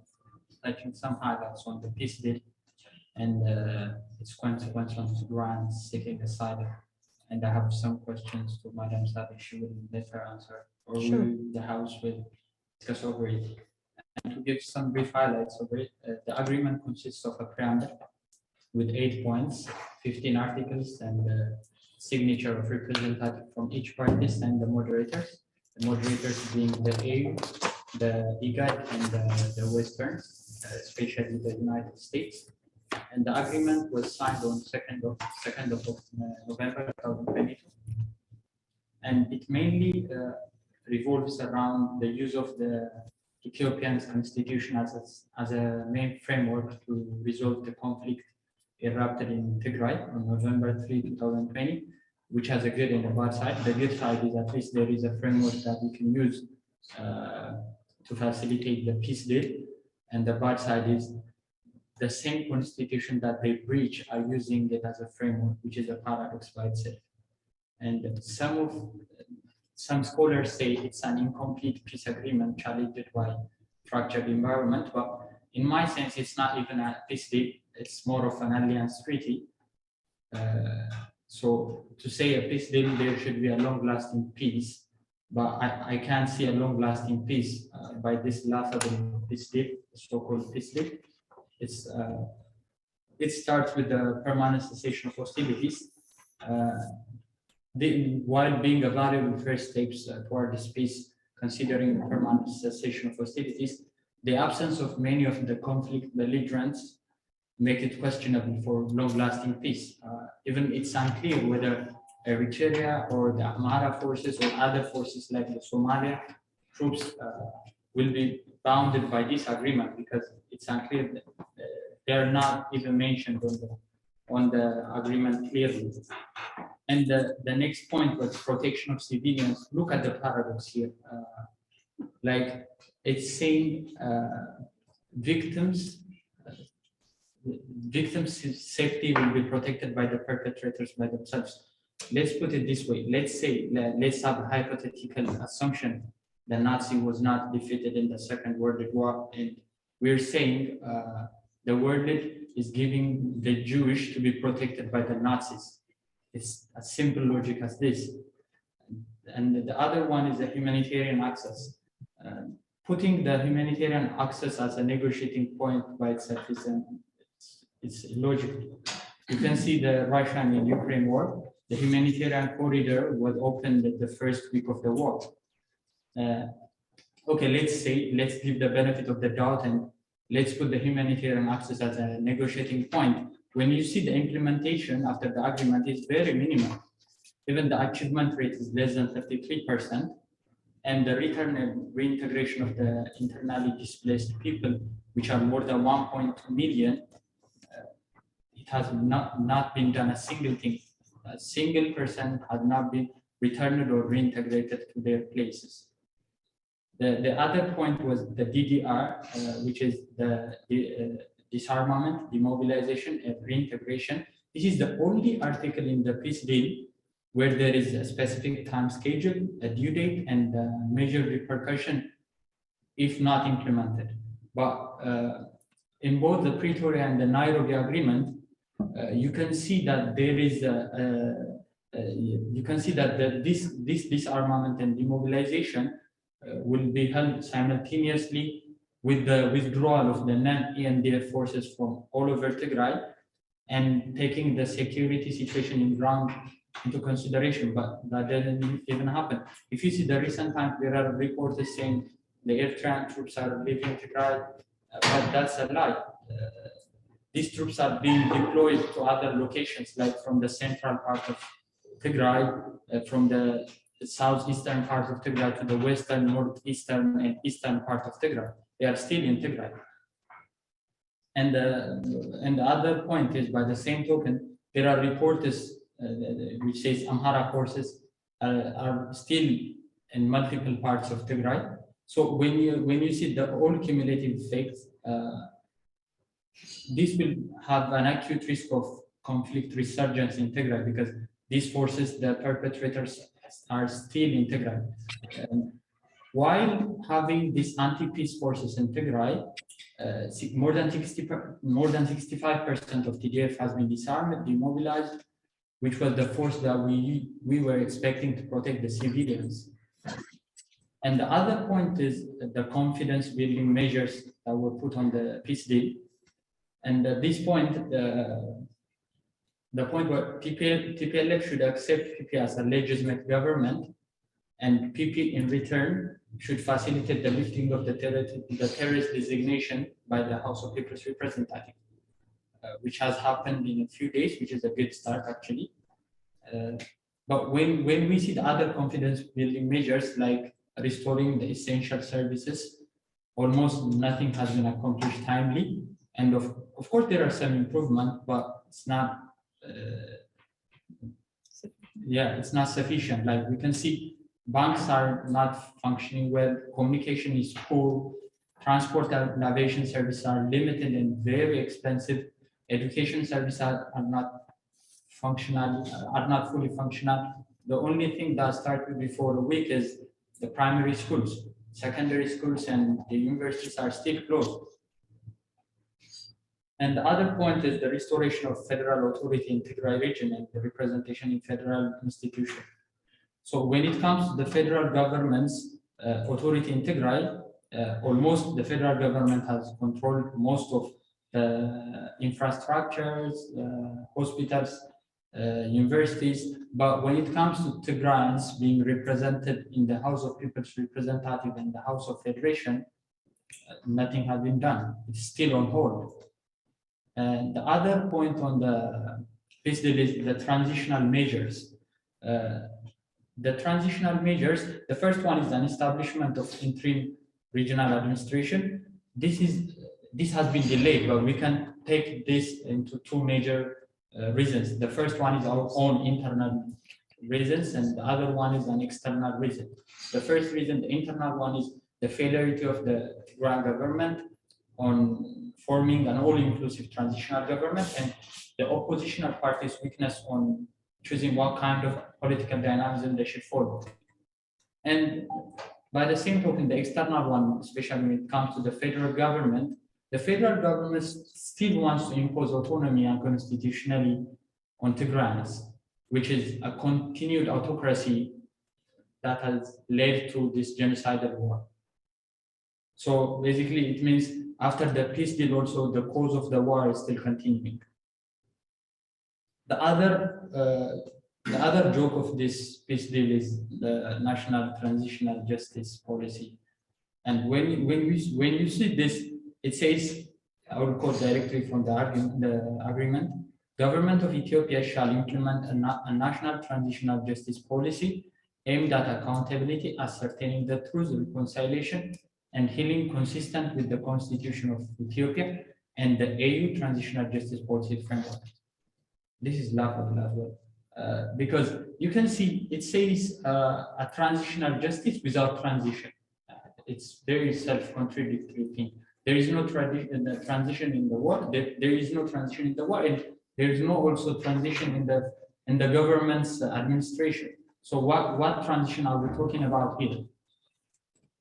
C: touching some highlights on the peace deal and its consequence on Tigrayans seeking asylum. And I have some questions to Madam Sabi. She will let her answer, or
E: Sure.
C: the House will discuss over it. And to give some brief highlights of it, the agreement consists of a preamble with 8 points, 15 articles, and the signature of representatives from each party and the moderators. The moderators being the EU, the IGAD, and the Westerns, especially the United States. And the agreement was signed on 2nd of November 2022. And it mainly revolves around the use of the Ethiopian constitution as a main framework to resolve the conflict erupted in Tigray on November 3, 2020, which has a good and a bad side. The good side is at least there is a framework that we can use to facilitate the peace deal. And the bad side is the same constitution that they breach are using it as a framework, which is a paradox by itself. And some scholars say it's an incomplete peace agreement challenged by fractured environment, but in my sense, it's not even a peace deal. It's more of an alliance treaty. So to say a peace deal, there should be a long-lasting peace, but I can't see a long-lasting peace by this laughable peace deal, so-called peace deal. It starts with the permanent cessation of hostilities. While being a valuable first steps toward this peace, considering permanent cessation of hostilities, the absence of many of the conflict belligerents make it questionable for long-lasting peace. Even it's unclear whether Eritrea or the Amhara forces or other forces like the Somalia troops will be bounded by this agreement, because it's unclear that they are not even mentioned on the agreement clearly. And the next point was protection of civilians. Look at the paradox here. Like it's saying victims' safety will be protected by the perpetrators by themselves. Let's put it this way. Let's have a hypothetical assumption the Nazi was not defeated in the Second World War, and we're saying the world is giving the Jewish to be protected by the Nazis. It's as simple logic as this. And the other one is the humanitarian access. Putting the humanitarian access as a negotiating point by itself it's illogical. You can see the Russia and Ukraine war. The humanitarian corridor was opened the first week of the war. Okay, let's give the benefit of the doubt and let's put the humanitarian access as a negotiating point. When you see the implementation after the agreement is very minimal. Even the achievement rate is less than 33%. And the return and reintegration of the internally displaced people, which are more than 1.2 million, it has not been done a single thing. A single person has not been returned or reintegrated to their places. The other point was the DDR, which is the disarmament, demobilization, and reintegration. This is the only article in the peace deal where there is a specific time schedule, a due date, and a major repercussion if not implemented. But in both the Pretoria and the Nairobi Agreement, you can see that there is this disarmament and demobilization will be held simultaneously with the withdrawal of the non-ENDF forces from all over Tigray and taking the security situation in ground into consideration, but that didn't even happen. If you see the recent times, there are reports saying the Eritrean troops are leaving Tigray, but that's a lie. These troops are being deployed to other locations, like from the central part of Tigray, from the southeastern part of Tigray to the western, northeastern, and eastern part of Tigray. They are still in Tigray. And the other point is, by the same token, there are reports which says Amhara forces are still in multiple parts of Tigray. So when you see the all cumulative effects, this will have an acute risk of conflict resurgence in Tigray, because these forces, the perpetrators, are still in Tigray. While having these anti-peace forces in Tigray, more than 65% of TDF has been disarmed, demobilized, which was the force that we were expecting to protect the civilians. And the other point is the confidence building measures that were put on the peace deal. And at this point, the point where TPLF should accept PP as a legitimate government, and PP in return should facilitate the lifting of the terrorist designation by the House of People's Representatives, which has happened in a few days, which is a good start actually. But when we see the other confidence building measures like restoring the essential services, almost nothing has been accomplished timely. And of course, there are some improvement, but it's not, it's not sufficient. Like we can see, banks are not functioning well, communication is poor, transport and navigation services are limited and very expensive, education services are not functional, are not fully functional. The only thing that started before a week is the primary schools, secondary schools, and the universities are still closed. And the other point is the restoration of federal authority in Tigray region and the representation in federal institutions. So when it comes to the federal government's authority in Tigray, almost the federal government has controlled most of the infrastructures, hospitals, universities. But when it comes to Tigrayans being represented in the House of People's Representative and the House of Federation, nothing has been done. It's still on hold. And the other point on the peace deal is the transitional measures. The transitional measures, the first one is an establishment of interim regional administration. This has been delayed, but we can take this into two major reasons. The first one is our own internal reasons, and the other one is an external reason. The first reason, the internal one, is the failure of the Tigray government on forming an all-inclusive transitional government, and the oppositional parties' weakness on choosing what kind of political dynamism they should follow. And by the same token, the external one, especially when it comes to the federal government still wants to impose autonomy unconstitutionally on Tigrayans, which is a continued autocracy that has led to this genocidal war. So basically, it means after the peace deal, also the cause of the war is still continuing. The other joke of this peace deal is the national transitional justice policy. And when you see this, it says, I will quote directly from the agreement: "Government of Ethiopia shall implement a national transitional justice policy aimed at accountability, ascertaining the truth, reconciliation, and healing consistent with the Constitution of Ethiopia and the AU Transitional Justice Policy Framework." This is laughable, because you can see it says a transitional justice without transition. It's very self-contradictory thing. There is no transition in the war. There is no transition in the war, and there is no also transition in the government's administration. So what transition are we talking about here?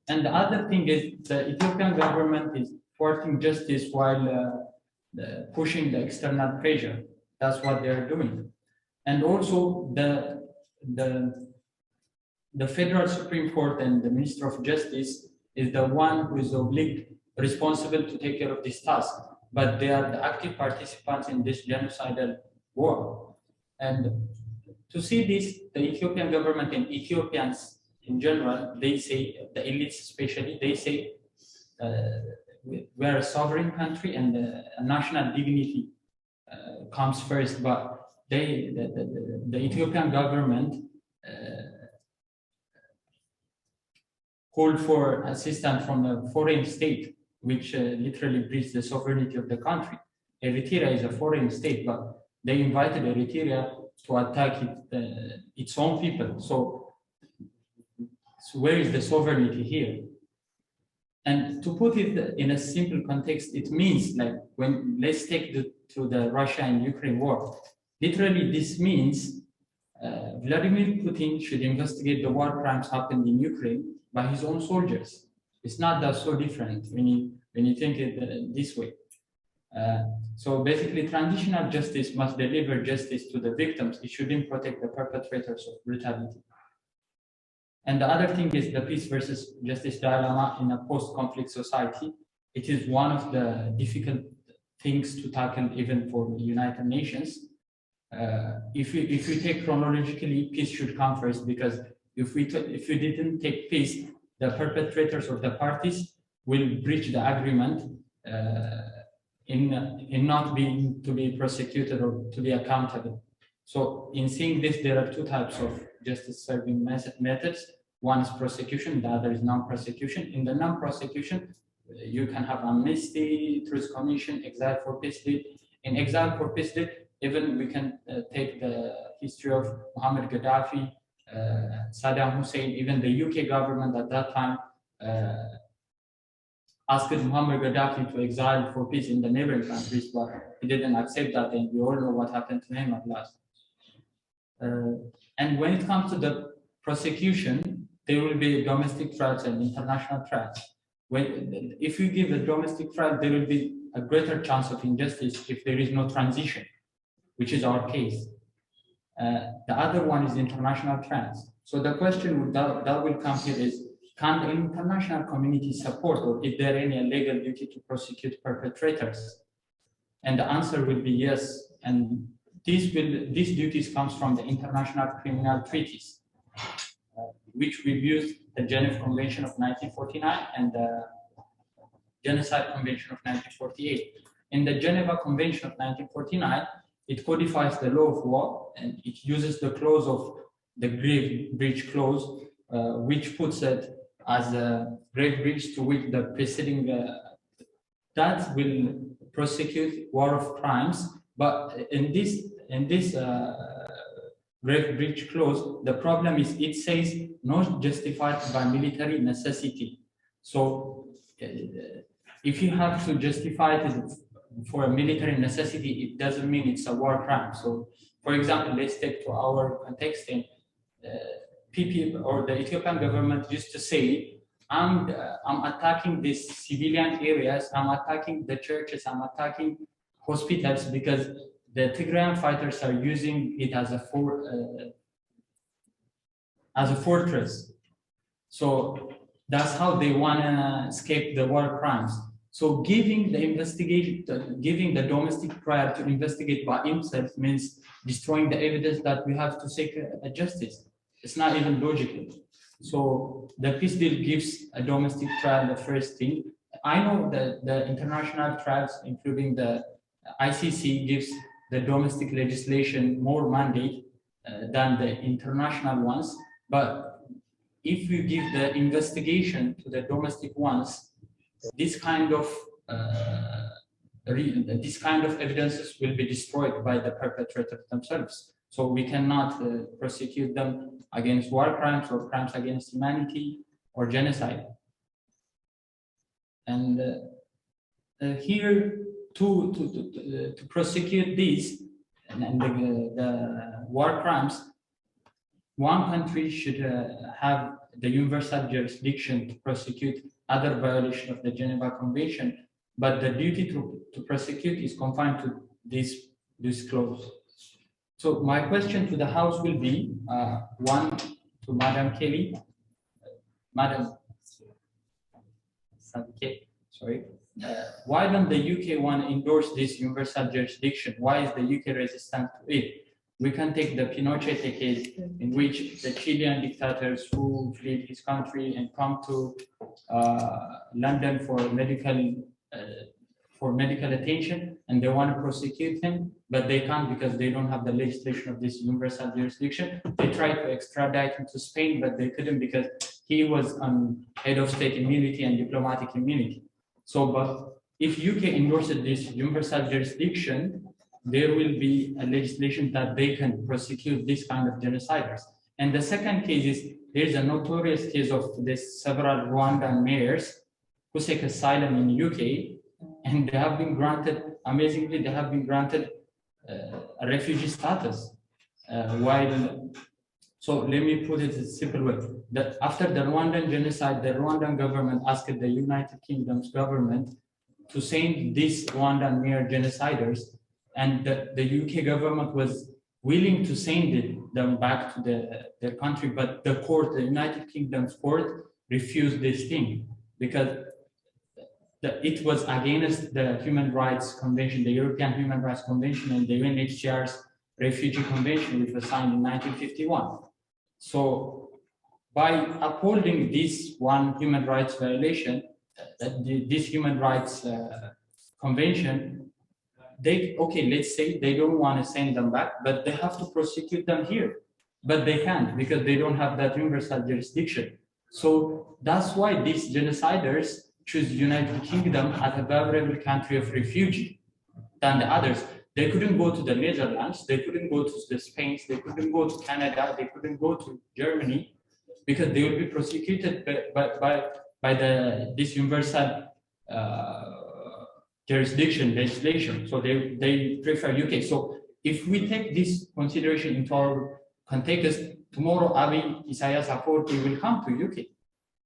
C: And the other thing is the Ethiopian government is thwarting justice while pushing the external pressure. That's what they're doing. And also the Federal Supreme Court and the Minister of Justice is the one who is responsible to take care of this task, but they are the active participants in this genocidal war. And to see this, the Ethiopian government and Ethiopians in general, they say, the elites especially, they say we're a sovereign country and national dignity comes first, but the Ethiopian government called for assistance from a foreign state, which literally breaches the sovereignty of the country. Eritrea is a foreign state, but they invited Eritrea to attack its own people. So where is the sovereignty here? And to put it in a simple context, it means like when let's take to the Russia and Ukraine war. Literally, this means Vladimir Putin should investigate the war crimes happened in Ukraine by his own soldiers. It's not that so different when you think it this way. So basically, transitional justice must deliver justice to the victims. It shouldn't protect the perpetrators of brutality. And the other thing is the peace versus justice dilemma in a post-conflict society. It is one of the difficult things to tackle even for the United Nations. If we take chronologically, peace should come first, because if we didn't take peace, the perpetrators or the parties will breach the agreement in not being to be prosecuted or to be accountable. So in seeing this, there are two types of justice serving methods. One is prosecution, the other is non-prosecution. In the non-prosecution, you can have amnesty, truth commission, exile for peace deed. In exile for peace deed, even we can take the history of Muammar Gaddafi, Saddam Hussein, even the UK government at that time asked Muammar Gaddafi to exile for peace in the neighboring countries, but he didn't accept that, and we all know what happened to him at last. And when it comes to the prosecution, there will be domestic trials and international trials. If you give a domestic trial, there will be a greater chance of injustice if there is no transition, which is our case. The other one is international trials. So the question that will come here is, can the international community support, or is there any legal duty to prosecute perpetrators? And the answer will be yes. And these duties comes from the international criminal treaties, which we've used the Geneva Convention of 1949 and the Genocide Convention of 1948. In the Geneva Convention of 1949, it codifies the law of war, and it uses the clause of the grave breach clause, which puts it as a grave breach to which the preceding that will prosecute war of crimes. But in this grave breach clause, the problem is it says not justified by military necessity. So if you have to justify it for a military necessity, it doesn't mean it's a war crime. So, for example, let's take to our context, in PP or the Ethiopian government used to say, I'm attacking these civilian areas, I'm attacking the churches, I'm attacking hospitals because the Tigrayan fighters are using it as a fortress. So that's how they want to escape the war crimes. So giving the domestic trial to investigate by himself means destroying the evidence that we have to seek justice. It's not even logical. So the peace deal gives a domestic trial the first thing. I know that the international trials, including the ICC, gives the domestic legislation more mandate than the international ones. But if you give the investigation to the domestic ones, this kind of evidences will be destroyed by the perpetrators themselves. So we cannot prosecute them against war crimes or crimes against humanity or genocide. And here to prosecute these and the war crimes, one country should have the universal jurisdiction to prosecute other violation of the Geneva Convention, but the duty to prosecute is confined to this clause. So my question to the House will be, one to Madam Kelly, Madam sorry, why don't the UK one endorse this universal jurisdiction? Why is the UK resistant to it? We can take the Pinochet case, in which the Chilean dictators who fled his country and come to London for medical attention, and they want to prosecute him, but they can't because they don't have the legislation of this universal jurisdiction. They tried to extradite him to Spain, but they couldn't because he was on head of state immunity and diplomatic immunity. So, but if UK endorses this universal jurisdiction, there will be a legislation that they can prosecute this kind of genociders. And the second case is, there's a notorious case of this several Rwandan mayors who seek asylum in UK, and they have been granted, amazingly, they have been granted a refugee status. So let me put it in a simple way. That after the Rwandan genocide, the Rwandan government asked the United Kingdom's government to send these Rwandan mayor genociders, and the UK government was willing to send them back to their country, but the United Kingdom's court refused this thing because it was against the Human Rights Convention, the European Human Rights Convention, and the UNHCR's Refugee Convention, which was signed in 1951. So by upholding this one human rights violation, this human rights convention, let's say they don't want to send them back, but they have to prosecute them here. But they can't because they don't have that universal jurisdiction. So that's why these genociders choose United Kingdom as a favorable country of refugee than the others. They couldn't go to the Netherlands, they couldn't go to the Spain, they couldn't go to Canada, they couldn't go to Germany because they will be prosecuted by this universal jurisdiction legislation. So they prefer UK. So if we take this consideration into our context, tomorrow Abiy Isaias Afwerki will come to UK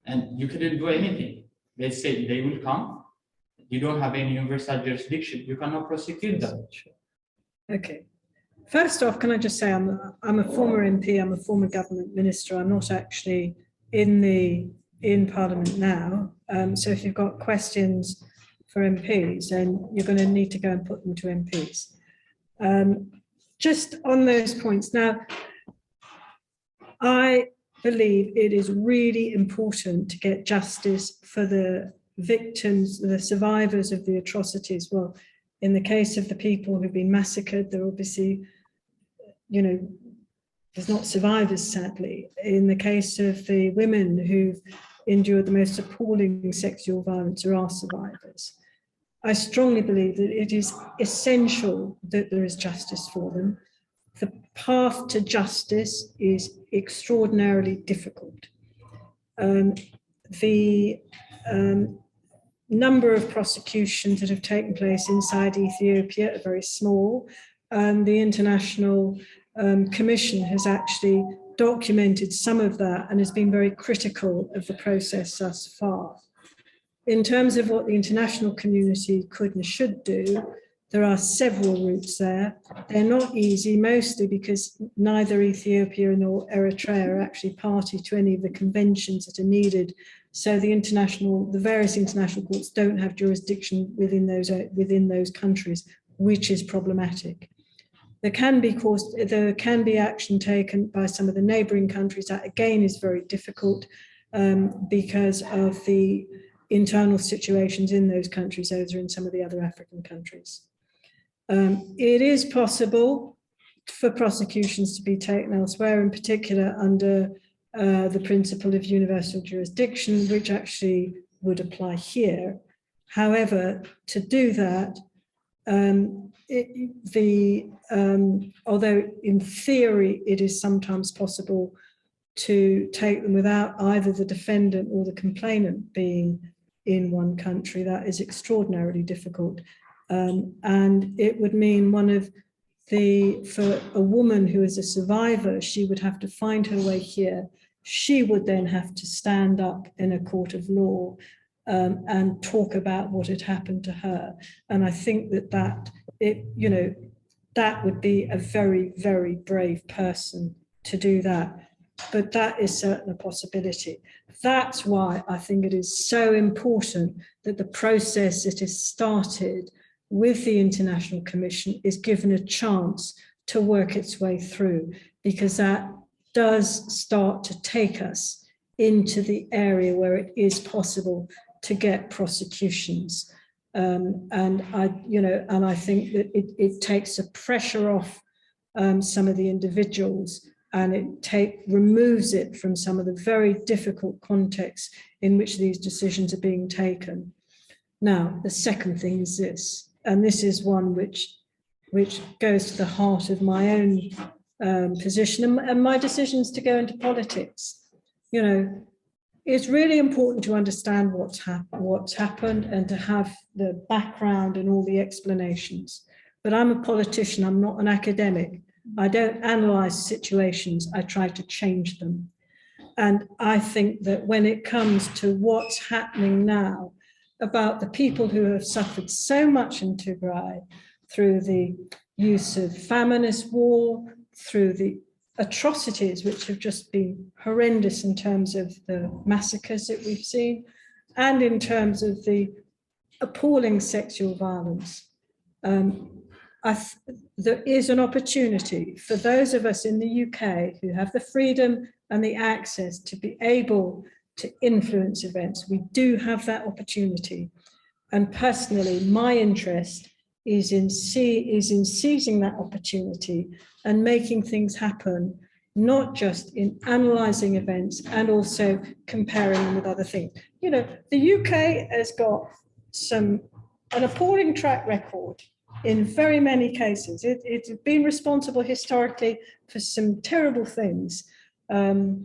C: and you couldn't do anything. They say they will come. You don't have any universal jurisdiction. You cannot prosecute them.
E: Okay. First off, can I just say I'm a former MP, I'm a former government minister. I'm not actually in Parliament now. So if you've got questions for MPs, then you're going to need to go and put them to MPs. Just on those points. Now, I believe it is really important to get justice for the victims, the survivors of the atrocities. Well, in the case of the people who've been massacred, they're obviously, there's not survivors, sadly. In the case of the women who've endured the most appalling sexual violence, there are survivors. I strongly believe that it is essential that there is justice for them. The path to justice is extraordinarily difficult. The number of prosecutions that have taken place inside Ethiopia are very small. The International Commission has actually documented some of that and has been very critical of the process thus far. In terms of what the international community could and should do, there are several routes there. They're not easy, mostly because neither Ethiopia nor Eritrea are actually party to any of the conventions that are needed. So the various international courts don't have jurisdiction within those countries, which is problematic. There can be action taken by some of the neighboring countries. That again is very difficult because of the internal situations in those countries, as are in some of the other African countries. It is possible for prosecutions to be taken elsewhere, in particular under the principle of universal jurisdiction, which actually would apply here. However, to do that, although in theory it is sometimes possible to take them without either the defendant or the complainant being in one country, that is extraordinarily difficult. And it would mean one of for a woman who is a survivor, she would have to find her way here. She would then have to stand up in a court of law and talk about what had happened to her. And I think that would be a very, very brave person to do that. But that is certainly a possibility. That's why I think it is so important that the process that is started with the International Commission is given a chance to work its way through, because that does start to take us into the area where it is possible to get prosecutions. And I think that it takes the pressure off some of the individuals, and it removes it from some of the very difficult contexts in which these decisions are being taken. Now, the second thing is this, and this is one which goes to the heart of my own position and my decisions to go into politics. It's really important to understand what's happened and to have the background and all the explanations. But I'm a politician, I'm not an academic. I don't analyze situations, I try to change them. And I think that when it comes to what's happening now about the people who have suffered so much in Tigray through the use of feminist war, through the atrocities which have just been horrendous in terms of the massacres that we've seen, and in terms of the appalling sexual violence, there is an opportunity for those of us in the UK who have the freedom and the access to be able to influence events. We do have that opportunity. And personally, my interest is in seizing that opportunity and making things happen, not just in analysing events and also comparing them with other things. The UK has got an appalling track record in very many cases. It's been responsible historically for some terrible things. I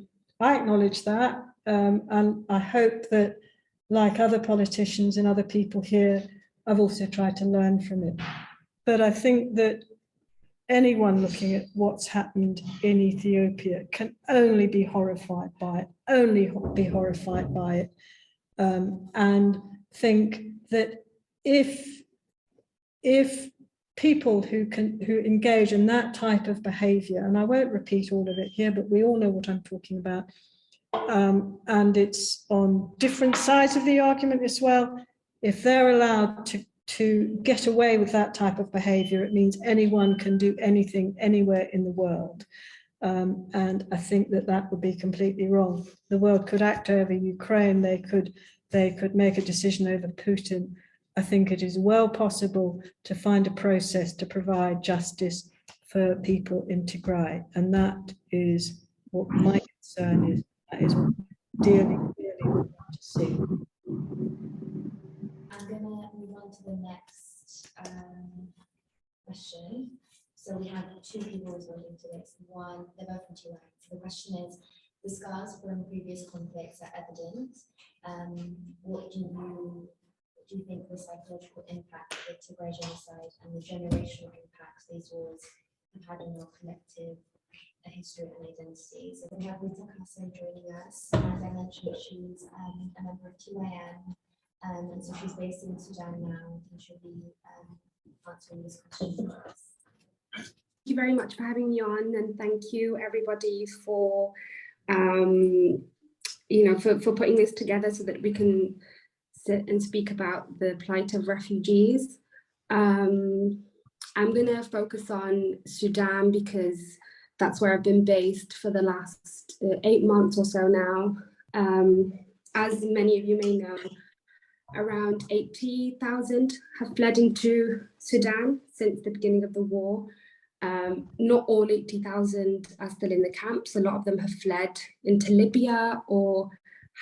E: acknowledge that, and I hope that, like other politicians and other people here, I've also tried to learn from it. But I think that anyone looking at what's happened in Ethiopia can only be horrified by it, and think that if people who engage in that type of behavior, and I won't repeat all of it here, but we all know what I'm talking about, and it's on different sides of the argument as well. If they're allowed to get away with that type of behavior, it means anyone can do anything anywhere in the world. And I think that would be completely wrong. The world could act over Ukraine, they could make a decision over Putin. I think it is well possible to find a process to provide justice for people in Tigray. And that is what my concern is. That is what I dearly, dearly would want to see.
A: I'm going to move on to the next question. So we have two people responding to this. One, they're both from Tigray. So the question is, the scars from previous conflicts are evident. What do you think the psychological impact of the Tigray Genocide and the generational impact these wars have had on our collective history and identity? So we have Rita Kasso joining us. As I mentioned, she's a member of Tigrayan. And so she's based in Sudan now, and she'll be answering this question for us.
F: Thank you very much for having me on, and thank you everybody for for putting this together so that we can sit and speak about the plight of refugees. I'm going to focus on Sudan because that's where I've been based for the last 8 months or so now. As many of you may know, around 80,000 have fled into Sudan since the beginning of the war. Not all 80,000 are still in the camps. A lot of them have fled into Libya or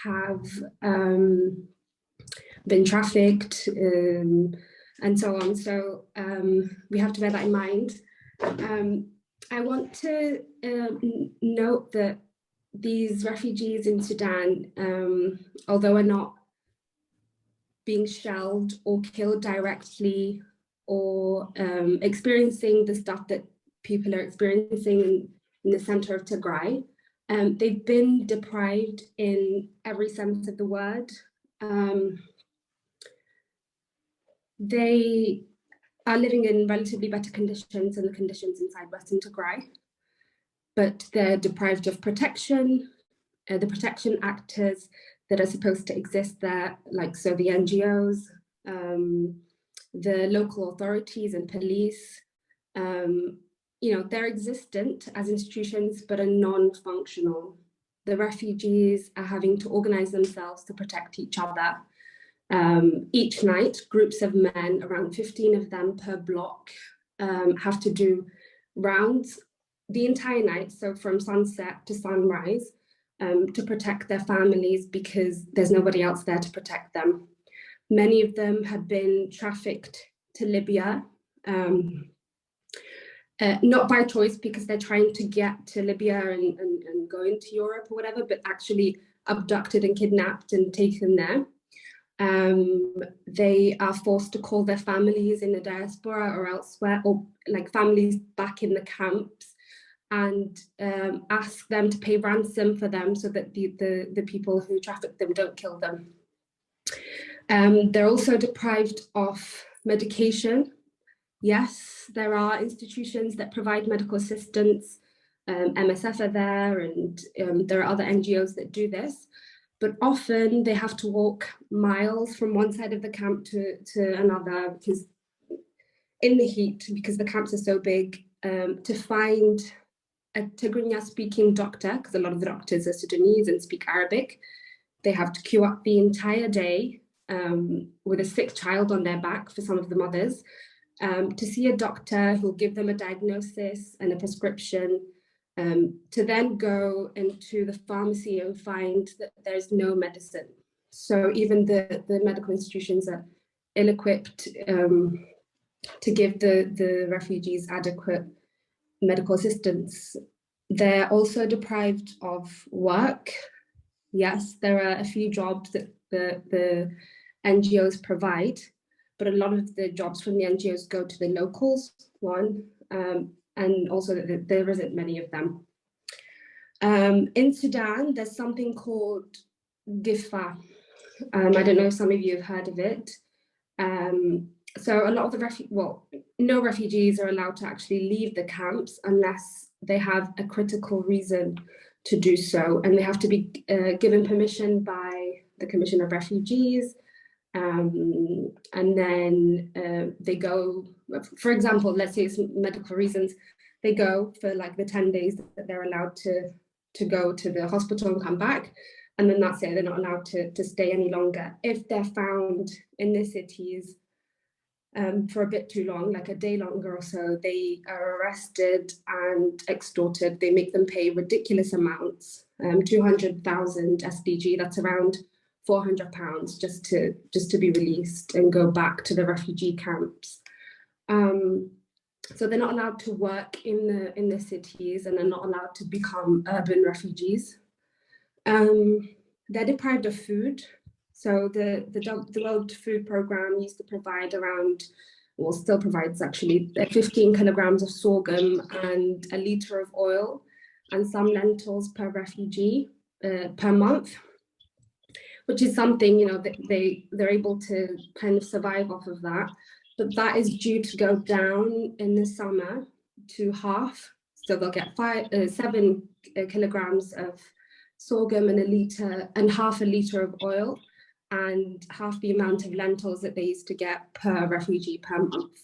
F: have been trafficked and so on. So we have to bear that in mind. I want to note that these refugees in Sudan, although are not being shelled or killed directly or experiencing the stuff that people are experiencing in the center of Tigray. They've been deprived in every sense of the word. They are living in relatively better conditions than the conditions inside Western Tigray, but they're deprived of protection. The protection actors that are supposed to exist there, like so the NGOs, the local authorities and police, they're existent as institutions, but are non-functional. The refugees are having to organize themselves to protect each other. Each night, groups of men, around 15 of them per block, have to do rounds the entire night, so from sunset to sunrise, to protect their families because there's nobody else there to protect them. Many of them had been trafficked to Libya, not by choice because they're trying to get to Libya and go into Europe or whatever, but actually abducted and kidnapped and taken there. They are forced to call their families in the diaspora or elsewhere, or like families back in the camps, and ask them to pay ransom for them so that the people who traffic them don't kill them. They're also deprived of medication. Yes, there are institutions that provide medical assistance. MSF are there, and there are other NGOs that do this. But often they have to walk miles from one side of the camp to another because in the heat, because the camps are so big, to find a Tigrinya speaking doctor, because a lot of the doctors are Sudanese and speak Arabic. They have to queue up the entire day with a sick child on their back for some of the mothers to see a doctor who'll give them a diagnosis and a prescription, to then go into the pharmacy and find that there's no medicine. So even the medical institutions are ill-equipped to give the refugees adequate medical assistance. They're also deprived of work. Yes, there are a few jobs that the NGOs provide, but a lot of the jobs from the NGOs go to the locals, and also there isn't many of them. In Sudan, there's something called GIFA. I don't know if some of you have heard of it. So a lot of the no refugees are allowed to actually leave the camps unless they have a critical reason to do so, and they have to be given permission by the Commission of Refugees, and then they go, for example, let's say it's medical reasons, they go for like the 10 days that they're allowed to go to the hospital and come back, and then that's it, they're not allowed to stay any longer. If they're found in the cities for a bit too long, like a day longer or so, they are arrested and extorted. They make them pay ridiculous amounts, 200,000 SDG, that's around £400, just to be released and go back to the refugee camps. So they're not allowed to work in the cities, and they're not allowed to become urban refugees. They're deprived of food. So the World Food Programme used to provide around, well, still provides actually 15 kilograms of sorghum and a litre of oil and some lentils per refugee per month, which is something, that they're able to kind of survive off of that. But that is due to go down in the summer to half. So they'll get 7 kilograms of sorghum and half a litre of oil, and half the amount of lentils that they used to get per refugee per month.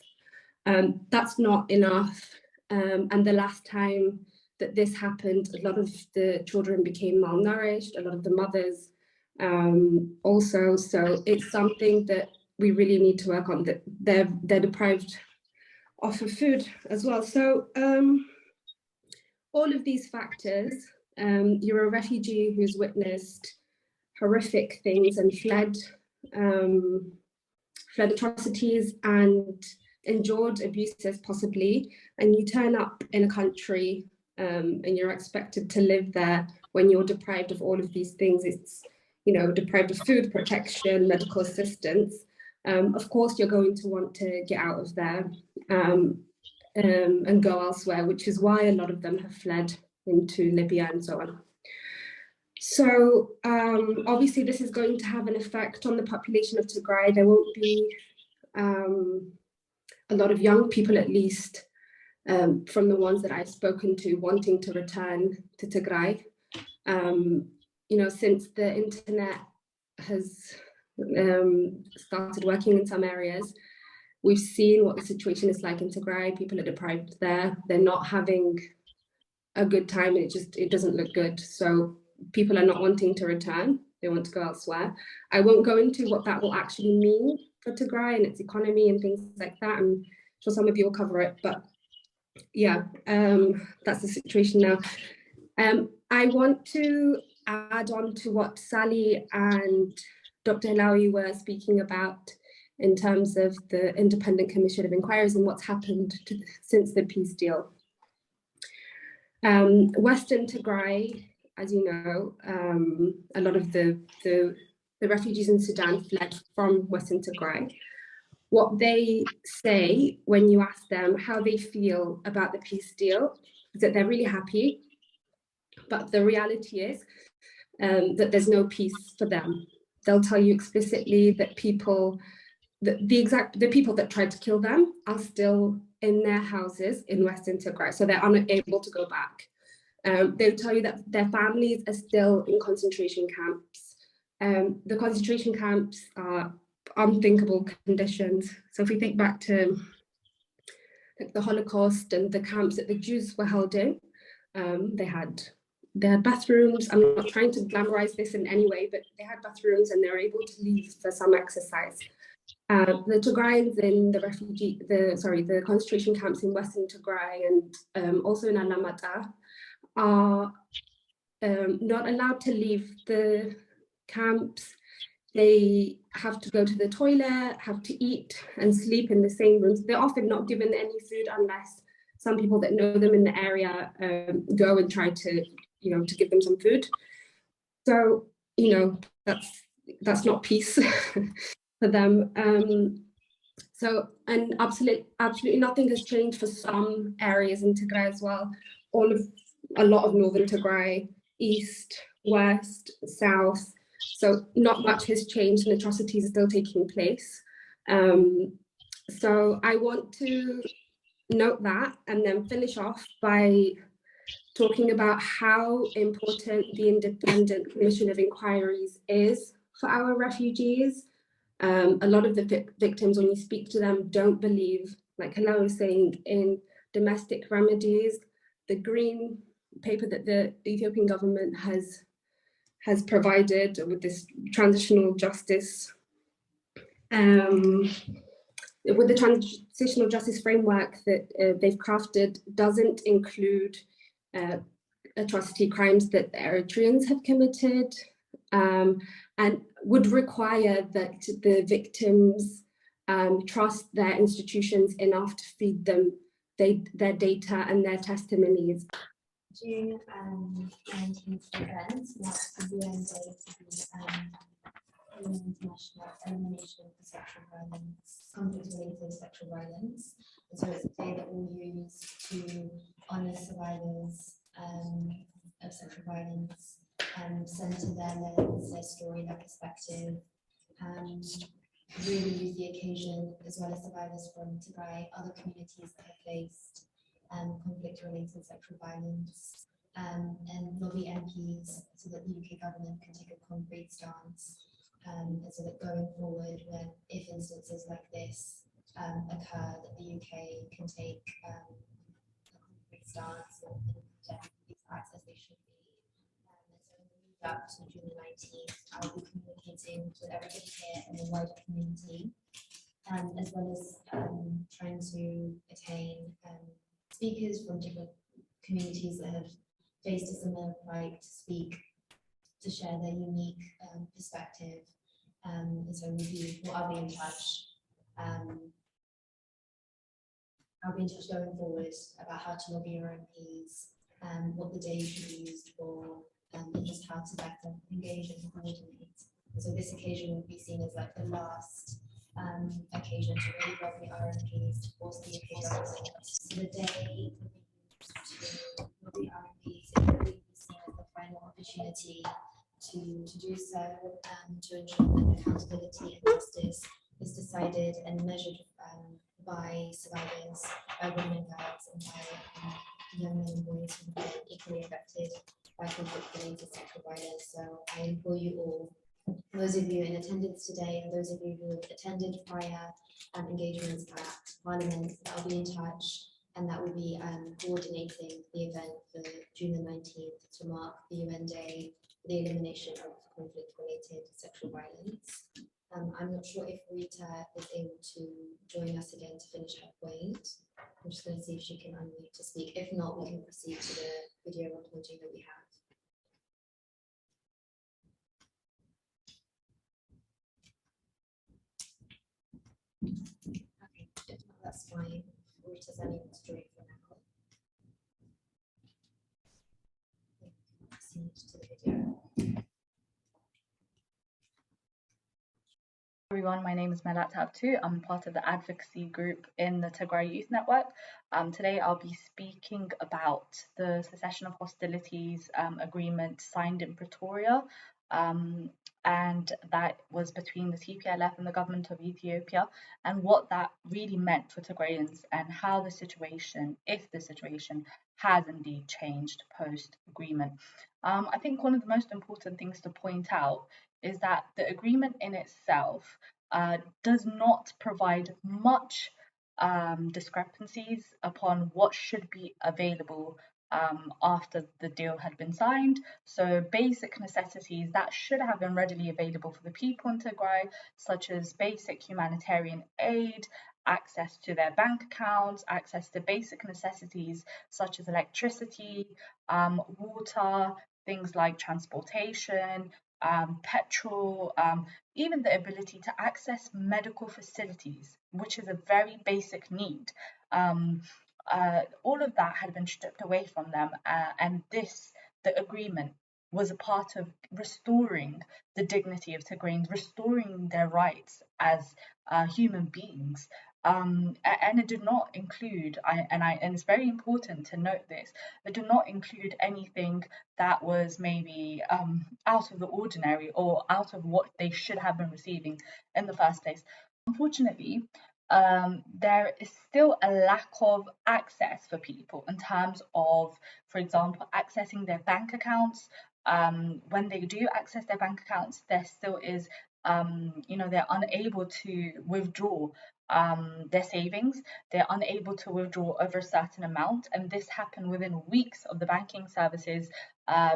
F: That's not enough. And the last time that this happened, a lot of the children became malnourished, a lot of the mothers also. So it's something that we really need to work on, that they're deprived of food as well. So all of these factors, you're a refugee who's witnessed horrific things and fled atrocities and endured abuses possibly, and you turn up in a country and you're expected to live there when you're deprived of all of these things. It's, deprived of food, protection, medical assistance. Of course, you're going to want to get out of there. and go elsewhere, which is why a lot of them have fled into Libya and so on. So obviously this is going to have an effect on the population of Tigray. There won't be a lot of young people, at least, from the ones that I've spoken to, wanting to return to Tigray. You know, since the internet has started working in some areas, we've seen what the situation is like in Tigray. People are deprived there. They're not having a good time, and it doesn't look good. So people are not wanting to return. They want to go elsewhere. I won't go into what that will actually mean for Tigray and its economy and things like that. I'm sure some of you will cover it, but yeah, that's the situation now. I want to add on to what Sally and Dr. Hilawi were speaking about in terms of the Independent Commission of Inquiries and what's happened since the peace deal. Western Tigray, as you know, a lot of the refugees in Sudan fled from Western Tigray. What they say when you ask them how they feel about the peace deal is that they're really happy, but the reality is that there's no peace for them. They'll tell you explicitly that the people that tried to kill them are still in their houses in Western Tigray, so they're unable to go back. They'll tell you that their families are still in concentration camps. The concentration camps are unthinkable conditions. So if we think back to the Holocaust and the camps that the Jews were held in, they had bathrooms. I'm not trying to glamorize this in any way, but they had bathrooms and they were able to leave for some exercise. The Tigrayans in the concentration camps in Western Tigray and also in Alamata are not allowed to leave the camps. They have to go to the toilet, have to eat and sleep in the same rooms. They're often not given any food unless some people that know them in the area go and try to, to give them some food. So, that's not peace for them. And absolutely nothing has changed for some areas in Tigray as well. A lot of northern Tigray, east, west, south. So not much has changed and atrocities are still taking place. So I want to note that and then finish off by talking about how important the Independent Commission of Inquiries is for our refugees. A lot of the victims, when you speak to them, don't believe, like Hello was saying, in domestic remedies. The green paper that the Ethiopian government has provided with this transitional justice, with the transitional justice framework that they've crafted, doesn't include atrocity crimes that the Eritreans have committed, and would require that the victims trust their institutions enough to feed them their data and their testimonies.
A: June 19th event marks the UN Day to the International Elimination of Sexual Violence, conflict-related sexual violence. And so it's a day that we'll use to honour survivors of sexual violence, centre their lens, their story, their perspective, and really use the occasion, as well as survivors from Tigray, other communities that have faced conflict-related sexual violence, and lobby MPs so that the UK government can take a concrete stance, and so that going forward, if instances like this occur, that the UK can take a concrete stance and condemn these acts as they should be. And so in the lead up to June 19th, I'll be communicating with everybody here in the wider community, as well as trying to attain speakers from different communities that have faced a similar plight to speak, to share their unique perspective. And so I'll be in touch. I'll be in touch going forward about how to lobby your MPs, what the day should be used for, and just how to better engage and coordinate. And so this occasion will be seen as like the last occasion to really grab the RMPs to force the UK government. So the day will be RMPs, it will really be seen as the final opportunity to do so, to ensure that accountability and justice is decided and measured by survivors, by women and girls, and by young men and boys who have been equally affected by conflict-related sexual violence. So I implore you all, those of you in attendance today and those of you who have attended prior engagements at Parliament, that will be in touch and that will be coordinating the event for June the 19th to mark the UN Day for the elimination of conflict-related sexual violence. I'm not sure if Rita is able to join us again to finish her point. I'm just going to see if she can unmute to speak. If not, we can proceed to the video recording that we have. Okay, if not, that's fine. Rita's unable to join for now. Proceed to the video.
G: Everyone, my name is Melat Abtu. I'm part of the advocacy group in the Tigray Youth Network. Today I'll be speaking about the cessation of hostilities agreement signed in Pretoria, and that was between the TPLF and the government of Ethiopia, and what that really meant for Tigrayans and how the situation, if the situation has indeed changed post-agreement. I think one of the most important things to point out is that the agreement in itself does not provide much discrepancies upon what should be available after the deal had been signed. So basic necessities that should have been readily available for the people in Tigray, such as basic humanitarian aid, access to their bank accounts, access to basic necessities such as electricity, water, things like transportation, petrol, even the ability to access medical facilities, which is a very basic need. All of that had been stripped away from them, and the agreement was a part of restoring the dignity of Tigrayans, restoring their rights as human beings. And it did not include, and it's very important to note this, it did not include anything that was maybe out of the ordinary or out of what they should have been receiving in the first place. Unfortunately, there is still a lack of access for people in terms of, for example, accessing their bank accounts. When they do access their bank accounts, there still is, they're unable to withdraw their savings. They're unable to withdraw over a certain amount, and this happened within weeks of the banking services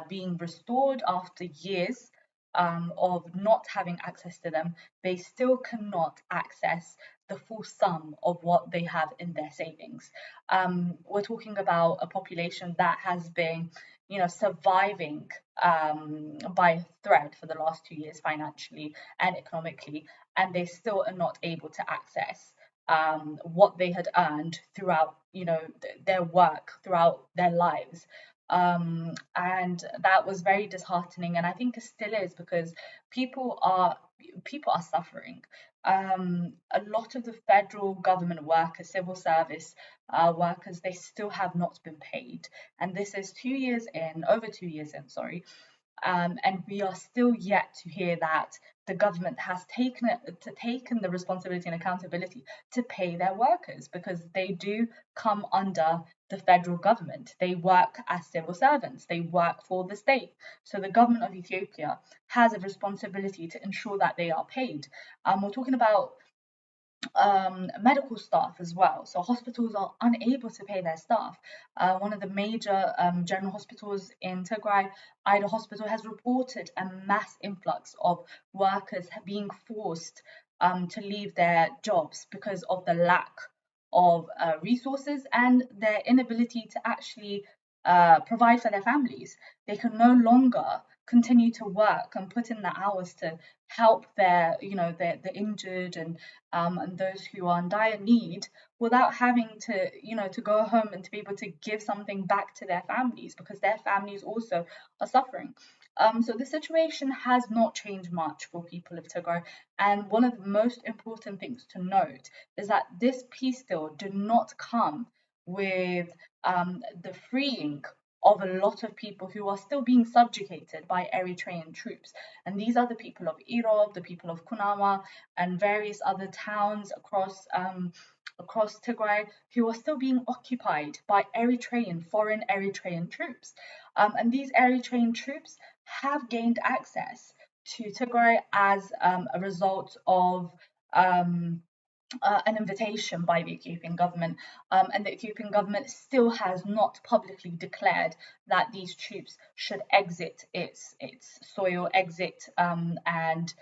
G: being restored after years of not having access to them. They still cannot access the full sum of what they have in their savings. We're talking about a population that has been, surviving by thread for the last 2 years financially and economically, and they still are not able to access what they had earned throughout, their work throughout their lives. And that was very disheartening, and I think it still is, because people are suffering. A lot of the federal government workers, civil service workers, they still have not been paid, and this is over 2 years in, sorry. And we are still yet to hear that the government has taken the responsibility and accountability to pay their workers, because they do come under the federal government. They work as civil servants. They work for the state. So the government of Ethiopia has a responsibility to ensure that they are paid. We're talking about medical staff as well. So hospitals are unable to pay their staff. One of the major general hospitals in Tigray, Ida Hospital, has reported a mass influx of workers being forced to leave their jobs because of the lack of resources and their inability to actually provide for their families. They can no longer continue to work and put in the hours to help their, the injured and those who are in dire need, without having to, to go home and to be able to give something back to their families, because their families also are suffering. So the situation has not changed much for people of Tigray. And one of the most important things to note is that this peace deal did not come with the freeing of a lot of people who are still being subjugated by Eritrean troops. And these are the people of Irob, the people of Kunama, and various other towns across Tigray who are still being occupied by foreign Eritrean troops. And these Eritrean troops have gained access to Tigray as a result of an invitation by the Ethiopian government, and the Ethiopian government still has not publicly declared that these troops should exit its soil, and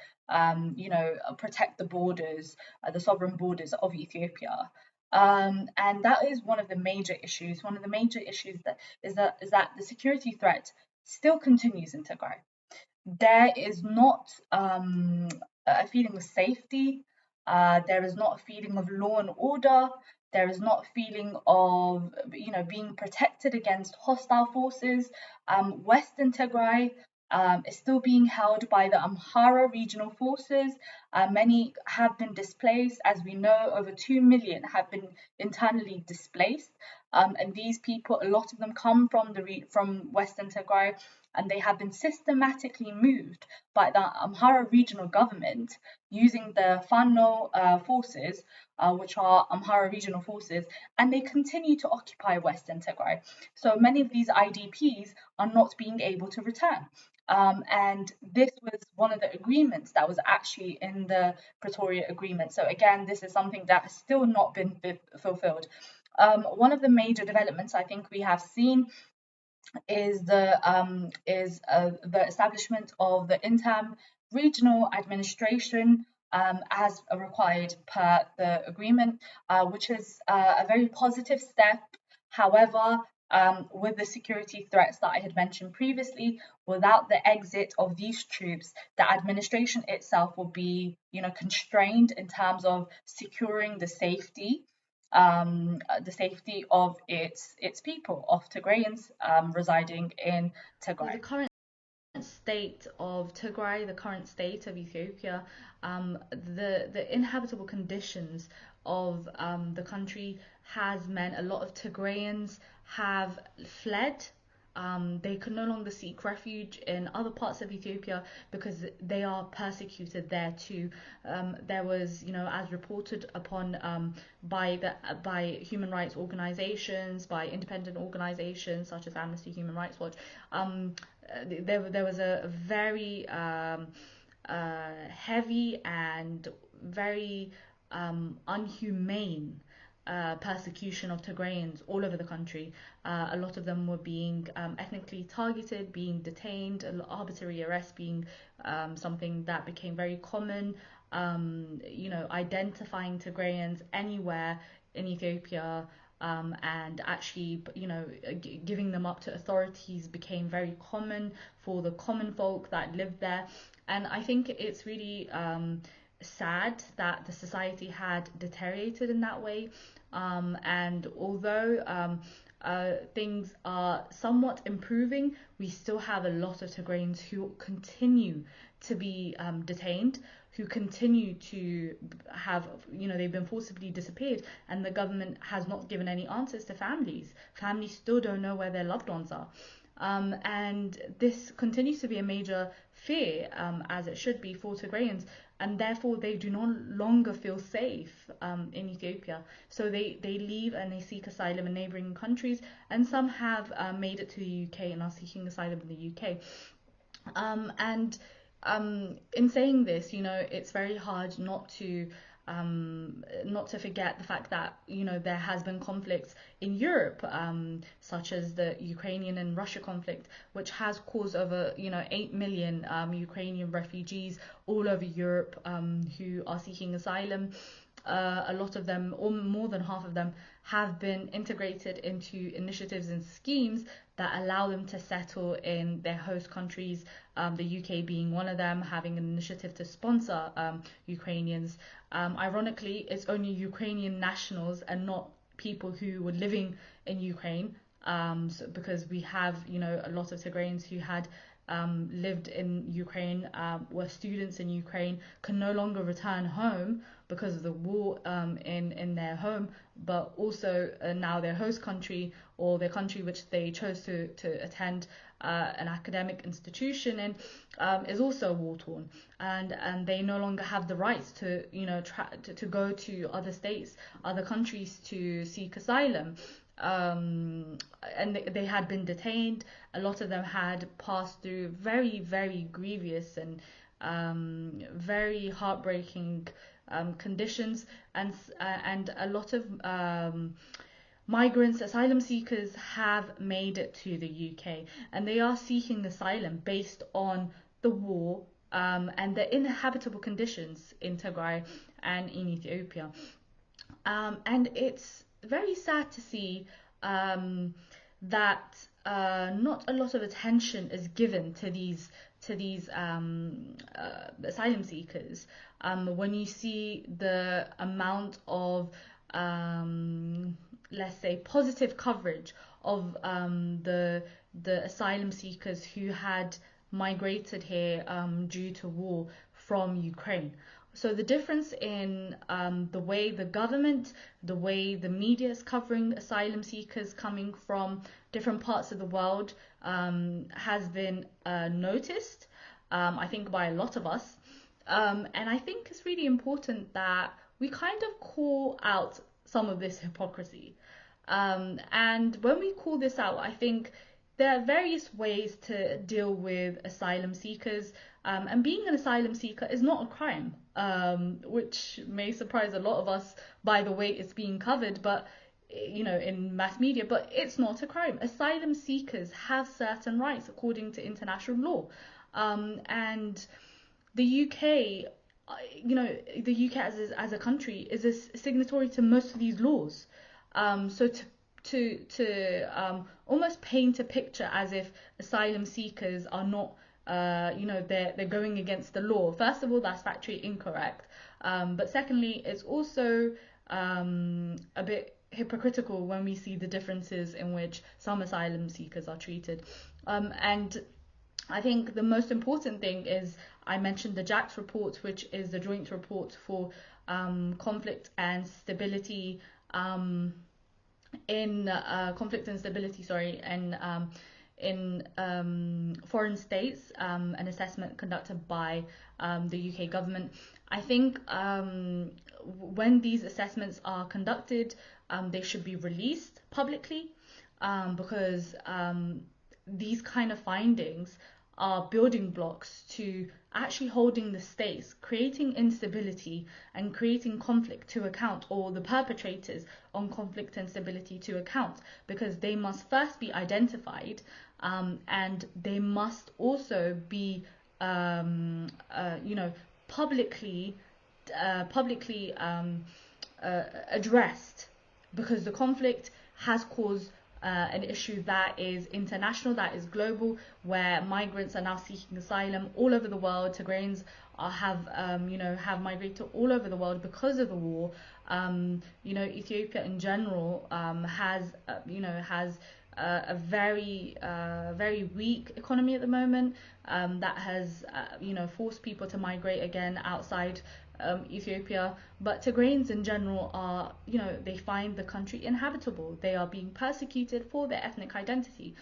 G: protect the borders, the sovereign borders of Ethiopia. And that is one of the major issues. One of the major issues that is that the security threat still continues in Tigray. There is not a feeling of safety. There is not a feeling of law and order. There is not a feeling of being protected against hostile forces. Western Tigray is still being held by the Amhara regional forces. Many have been displaced. As we know, over 2 million have been internally displaced. And these people, a lot of them come from Western Tigray, and they have been systematically moved by the Amhara regional government using the Fano forces, which are Amhara regional forces, and they continue to occupy Western Tigray. So many of these IDPs are not being able to return. And this was one of the agreements that was actually in the Pretoria Agreement. So again, this is something that has still not been fulfilled. One of the major developments I think we have seen is the establishment of the interim regional administration as required per the agreement, which is a very positive step. However, with the security threats that I had mentioned previously, without the exit of these troops, the administration itself will be, constrained in terms of securing the safety of its people, of Tigrayans residing in Tigray.
H: The current state of Tigray, the current state of Ethiopia, the inhabitable conditions of the country has meant a lot of Tigrayans have fled. They can no longer seek refuge in other parts of Ethiopia because they are persecuted there too. There was, as reported upon by human rights organizations, by independent organizations such as Amnesty, Human Rights Watch, there was a very heavy and very unhumane persecution of Tigrayans all over the country. A lot of them were being ethnically targeted, being detained, arbitrary arrest being something that became very common. Identifying Tigrayans anywhere in Ethiopia and actually, giving them up to authorities became very common for the common folk that lived there. And I think it's really sad that the society had deteriorated in that way. And although things are somewhat improving, we still have a lot of Tigrayans who continue to be detained, who continue to have, they've been forcibly disappeared, and the government has not given any answers to families. Families still don't know where their loved ones are. And this continues to be a major fear, as it should be for Tigrayans, and therefore they do no longer feel safe in Ethiopia. So they leave and they seek asylum in neighbouring countries, and some have made it to the UK and are seeking asylum in the UK. In saying this, it's very hard not to forget the fact that there has been conflicts in Europe, such as the Ukrainian and Russia conflict, which has caused over 8 million Ukrainian refugees all over Europe who are seeking asylum. A lot of them, or more than half of them, have been integrated into initiatives and schemes that allow them to settle in their host countries, the UK being one of them, having an initiative to sponsor Ukrainians. Ironically, it's only Ukrainian nationals and not people who were living in Ukraine, because we have a lot of Tigrayans who had lived in Ukraine, were students in Ukraine, can no longer return home because of the war in their home, but also now their host country or their country which they chose to attend an academic institution in is also war torn, and they no longer have the rights to to go to other states, other countries to seek asylum. And they had been detained. A lot of them had passed through very, very grievous and very heartbreaking conditions, and a lot of migrants, asylum seekers have made it to the UK, and they are seeking asylum based on the war and the inhabitable conditions in Tigray and in Ethiopia. And it's very sad to see that not a lot of attention is given to these asylum seekers. When you see the amount of let's say positive coverage of the asylum seekers who had migrated here due to war from Ukraine. So the difference in the way the government, the way the media is covering asylum seekers coming from different parts of the world has been noticed, I think, by a lot of us. And I think it's really important that we kind of call out some of this hypocrisy. And when we call this out, I think there are various ways to deal with asylum seekers. And being an asylum seeker is not a crime, which may surprise a lot of us by the way it's being covered, but in mass media, but it's not a crime. Asylum seekers have certain rights according to international law. And the UK, the UK as a country is a signatory to most of these laws. So to almost paint a picture as if asylum seekers are not they're going against the law. First of all, that's factually incorrect. But secondly, it's also a bit hypocritical when we see the differences in which some asylum seekers are treated. And I think the most important thing is, I mentioned the JAX report, which is the joint report for conflict and stability in foreign states, an assessment conducted by the UK government. I think when these assessments are conducted, they should be released publicly, because these kind of findings are building blocks to actually holding the states, creating instability and creating conflict to account, or the perpetrators on conflict and stability to account, because they must first be identified, and they must also be publicly addressed, because the conflict has caused an issue that is international, that is global, where migrants are now seeking asylum all over the world. Tigrayans have migrated all over the world because of the war. Ethiopia in general has a very weak economy at the moment, that has forced people to migrate again outside Ethiopia. But Tigrayans in general are, they find the country inhabitable. They are being persecuted for their ethnic identity,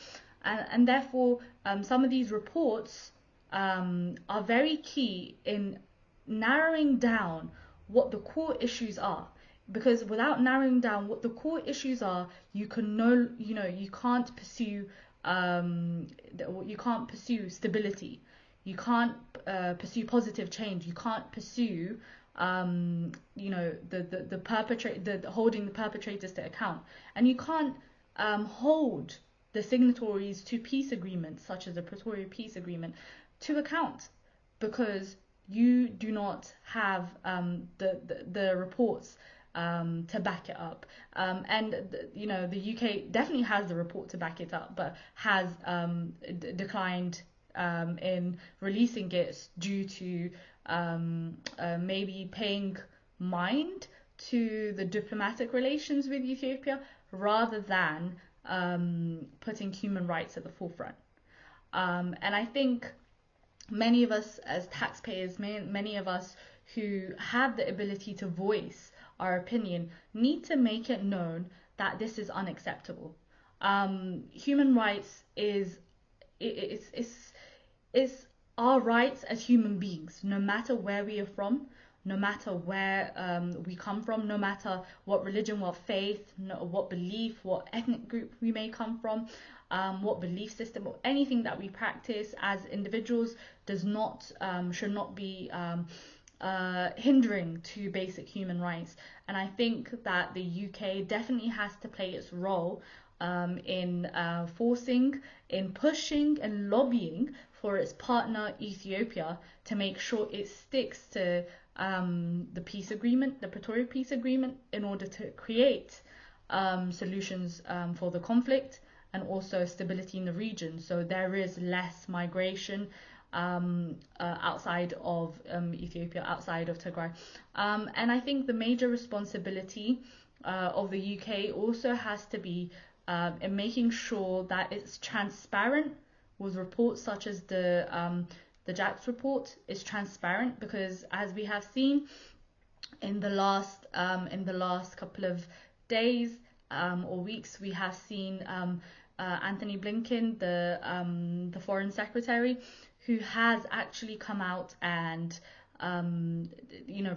H: and therefore some of these reports are very key in narrowing down what the core issues are. Because without narrowing down what the core issues are, you can't pursue stability. You can't pursue positive change. You can't pursue holding the perpetrators to account, and you can't hold the signatories to peace agreements such as the Pretoria Peace Agreement to account, because you do not have the reports to back it up, and the UK definitely has the report to back it up, but has declined in releasing it due to maybe paying mind to the diplomatic relations with Ethiopia rather than putting human rights at the forefront. And I think many of us as taxpayers, many of us who have the ability to voice our opinion, need to make it known that this is unacceptable. Human rights is our rights as human beings, no matter where we are from, no matter where we come from, no matter what religion, what faith, what belief, what ethnic group we may come from, what belief system or anything that we practice as individuals does not should not be hindering to basic human rights. And I think that the UK definitely has to play its role in forcing, in pushing and lobbying for its partner Ethiopia to make sure it sticks to the peace agreement, the Pretoria peace agreement, in order to create solutions for the conflict and also stability in the region. So there is less migration outside of Ethiopia, outside of Tigray. And I think the major responsibility of the UK also has to be in making sure that it's transparent with reports such as the JACS report is transparent, because as we have seen in the last couple of days or weeks, we have seen Anthony Blinken, the Foreign Secretary, who has actually come out and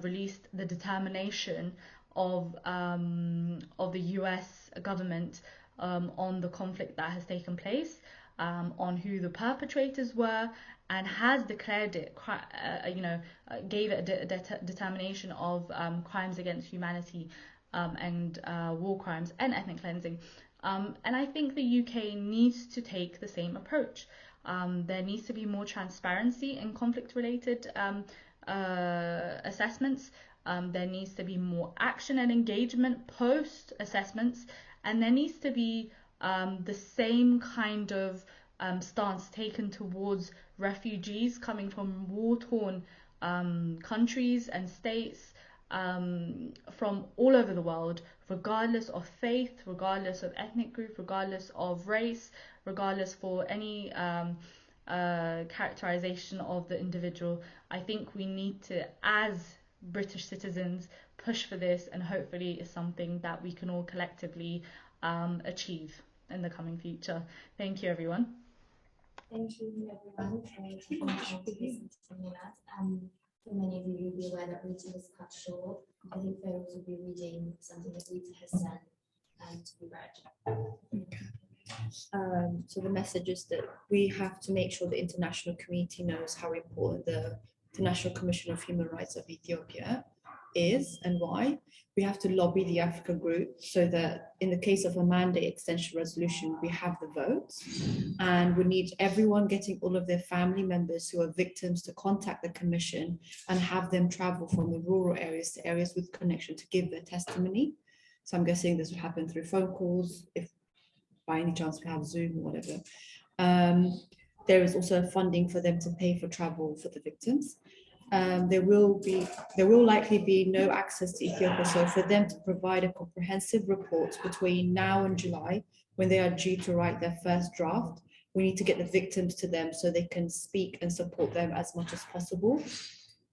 H: released the determination of the US government on the conflict that has taken place, on who the perpetrators were, and has declared it, gave it a determination of crimes against humanity and war crimes and ethnic cleansing. And I think the UK needs to take the same approach. There needs to be more transparency in conflict-related assessments. There needs to be more action and engagement post-assessments, and there needs to be the same kind of stance taken towards refugees coming from war-torn countries and states from all over the world, regardless of faith, regardless of ethnic group, regardless of race, regardless for any characterization of the individual. I think we need to, as British citizens, push for this, and hopefully it's something that we can all collectively achieve in the coming future. Thank you, everyone.
A: Thank you, everyone, for taking the time to listen to us. For many of you, you'll be aware that Rita was cut short. I think Pharaoh will be reading something that Rita has sent to be read.
B: So the message is that we have to make sure the international community knows how important the International Commission of Human Rights of Ethiopia is and why. We have to lobby the Africa group so that in the case of a mandate extension resolution, we have the votes, and we need everyone getting all of their family members who are victims to contact the commission and have them travel from the rural areas to areas with connection to give their testimony. So I'm guessing this will happen through phone calls, if by any chance we have Zoom or whatever. There is also funding for them to pay for travel for the victims. There will likely be no access to Ethiopia, so for them to provide a comprehensive report between now and July, when they are due to write their first draft, we need to get the victims to them so they can speak and support them as much as possible.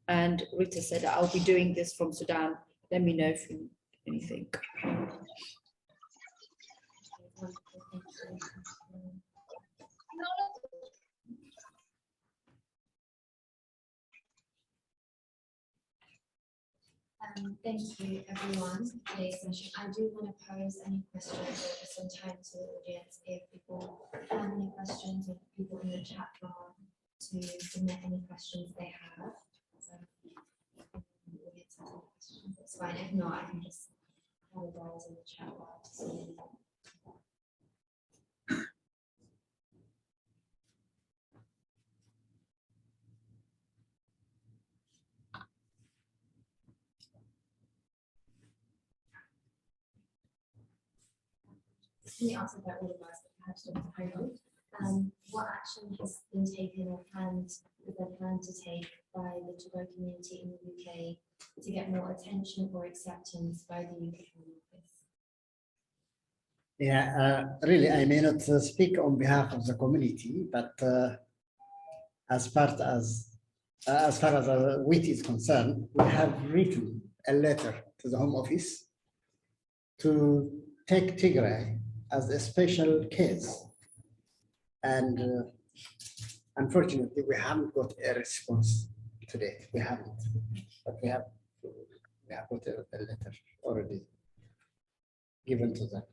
B: And Rita said, I'll be doing this from Sudan. Let me know if you need anything.
A: Thank you, everyone, for today's session. I do want to pose any questions or some time to the audience if people have any questions, or people in the chat bar to submit any questions they have. So we'll get to some questions. It's fine. If not, I can just have a browse in the chat bar to see. Can you answer that all of us, perhaps Dr. Hogan? What action has been taken or is there planned to take by the Tigray community in the UK to get more attention or acceptance by the UK Home Office?
D: Really, I may not speak on behalf of the community, but as far as WIT is concerned, we have written a letter to the Home Office to take Tigray as a special case. And unfortunately, we haven't got a response today. We haven't, but we have got a letter already given to them.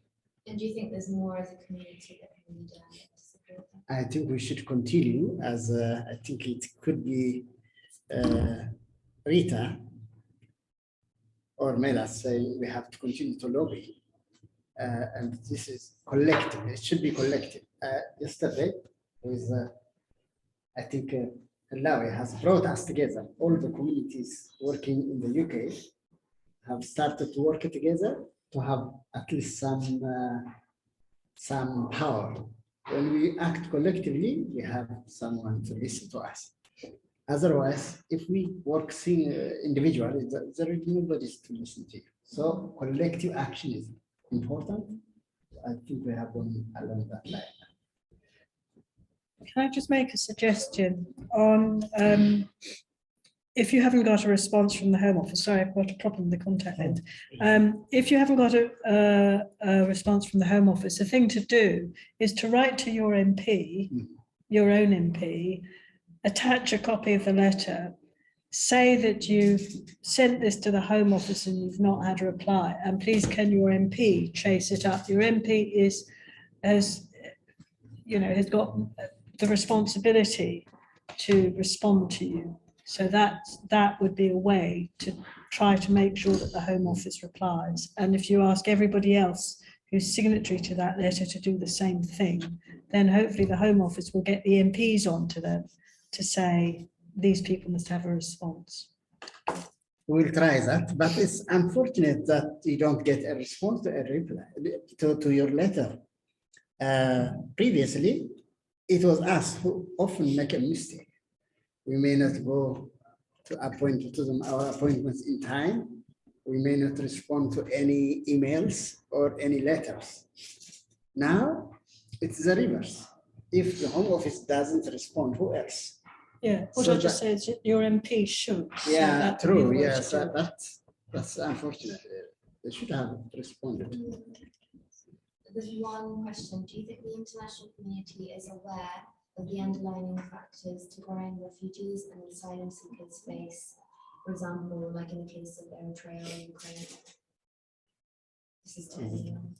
A: And do you think there's more as a community that can be done to support them?
D: I think we should continue, as I think it could be Rita or Mela saying we have to continue to lobby. And this is collective, it should be collective. Yesterday, with I think Lawi has brought us together. All the communities working in the UK have started to work together to have at least some power. When we act collectively, we have someone to listen to us. Otherwise, if we work individually, there is nobody to listen to you. So collective action is important. I think we have gone along that line.
E: Can I just make a suggestion on if you haven't got a response from the Home Office? Sorry, I've got a problem with the contact lens. If you haven't got a response from the Home Office, the thing to do is to write to your MP, your own MP, attach a copy of the letter, say that you've sent this to the Home Office and you've not had a reply, and please can your MP chase it up. Your MP has got the responsibility to respond to you. So that would be a way to try to make sure that the Home Office replies. And if you ask everybody else who's signatory to that letter to do the same thing, then hopefully the Home Office will get the MPs onto them to say these people must have a response.
D: We'll try that, but it's unfortunate that you don't get a response to a reply to your letter. Previously, it was us who often make a mistake. We may not go to appoint to them our appointments in time. We may not respond to any emails or any letters. Now, it's the reverse. If the Home Office doesn't respond, who else?
E: Yeah, what I just said is your MP should.
D: Yeah, true. Yes, that's unfortunate. They should have responded.
A: There's one question. Do you think the international community is aware of the underlying factors Tigrayan refugees and asylum seekers face? For example, like in the case of Eritrea or Ukraine. This is to anyone.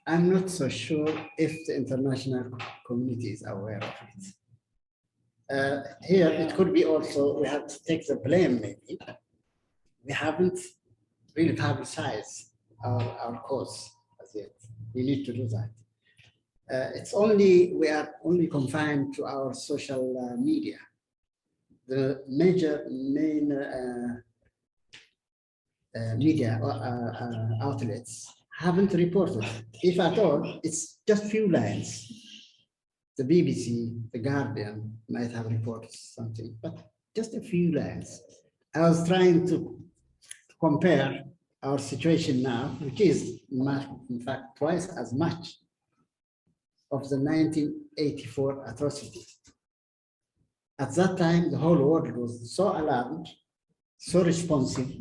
D: I'm not so sure if the international community is aware of it. Here, it could be also, we have to take the blame maybe. We haven't really publicized our cause as yet. We need to do that. We are only confined to our social media. The main media outlets haven't reported. If at all, it's just few lines. The BBC, The Guardian might have reported something, but just a few lines. I was trying to compare our situation now, which is in fact twice as much of the 1984 atrocity. At that time, the whole world was so alarmed, so responsive,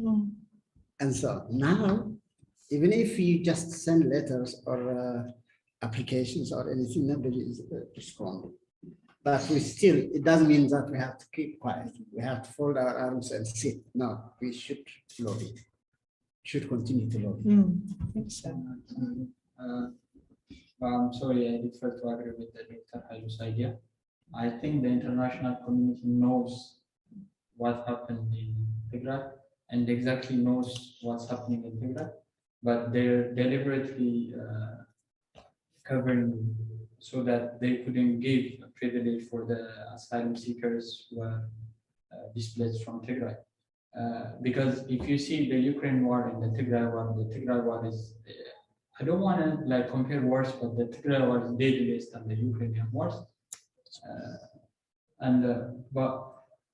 D: and so on. Now, even if you just send letters or applications or anything, nobody is responding. But we still, it doesn't mean that we have to keep quiet. We have to fold our arms and sit. No, we should lobby. Should continue to lobby.
E: I think so.
C: I'm sorry, I differ to agree with the Dr. Halu's idea. I think the international community knows what happened in Tigray and exactly knows what's happening in Tigray, but they're deliberately covering so that they couldn't give a privilege for the asylum seekers who are displaced from Tigray. Because if you see the Ukraine war and the Tigray war is, I don't want to compare wars, but the Tigray war is deadliest than the Ukrainian wars. But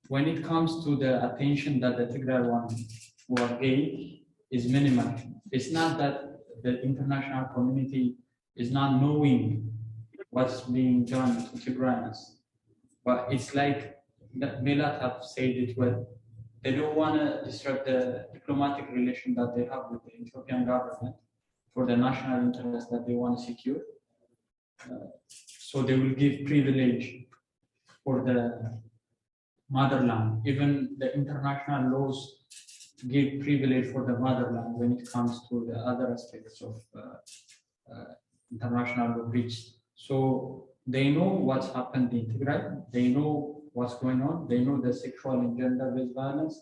C: when it comes to the attention that the Tigray war gave, is minimal. It's not that the international community is not knowing what's being done to Tigrayans, but it's like Milat have said it well. They don't want to disrupt the diplomatic relation that they have with the Ethiopian government for the national interest that they want to secure. So they will give privilege for the motherland. Even the international laws give privilege for the motherland when it comes to the other aspects of international law breach. So they know what's happened in Tigray. They know what's going on. They know the sexual and gender-based violence,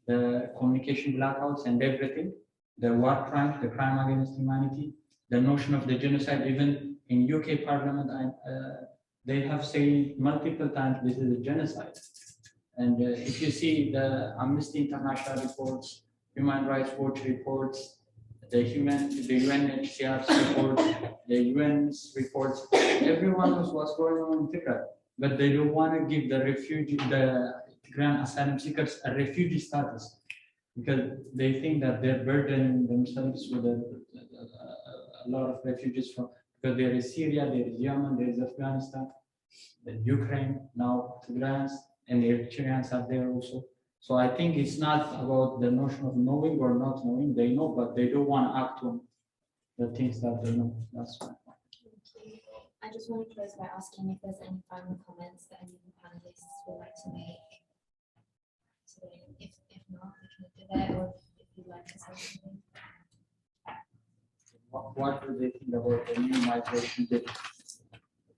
C: the communication blackouts and everything, the war crimes, the crime against humanity, the notion of the genocide. Even in UK Parliament, they have said multiple times this is a genocide. And if you see the Amnesty International reports, Human Rights Watch reports, the UNHCR's reports, the UN's reports, everyone knows what's going on in Tigray, but they don't want to give the refugee, the Tigrayan asylum seekers a refugee status, because they think that they're burdening themselves with a lot of refugees from, because there is Syria, there is Yemen, there is Afghanistan, then Ukraine, now Tigrayans and Eritreans are there also. So I think it's not about the notion of knowing or not knowing. They know, but they don't want to act on the things that they know. That's my point.
A: I just want to close by asking if there's any final comments that any of the panelists would like to make. So if not, we can do that, or if you'd like to say something.
C: What do they think about the new migration bill?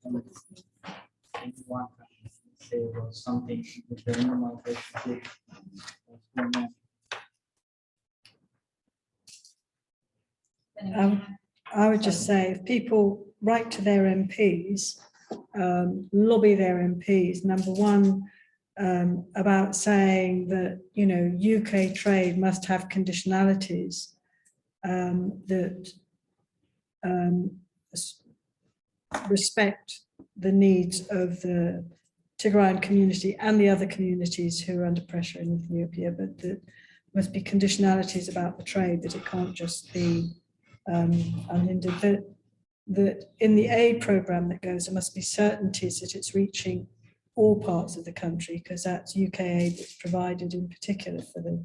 C: Anyone can say about something with the new migration bill?
E: I would just say if people write to their MPs, lobby their MPs, number one, about saying that, you know, UK trade must have conditionalities that respect the needs of the Tigrayan community and the other communities who are under pressure in Ethiopia, but that must be conditionalities about the trade, that it can't just be unhindered, that in the aid program that goes, there must be certainties that it's reaching all parts of the country, because that's UK aid that's provided in particular for the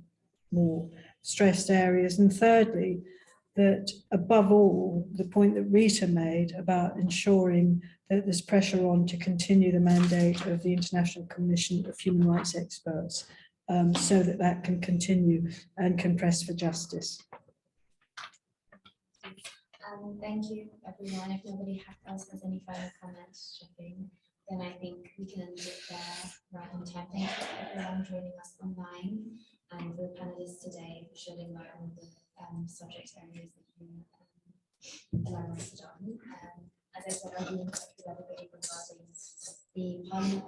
E: more stressed areas. And thirdly, that above all, the point that Rita made about ensuring that there's pressure on to continue the mandate of the International Commission of Human Rights Experts, so that that can continue and can press for justice.
A: Thank you, everyone. If nobody else has any final comments, then I think we can end it there right on time. Thank you to everyone joining us online and for the panelists today for shedding light on the subject areas that you elaborated on. As I said, I'll be in touch with everybody regarding the Parliament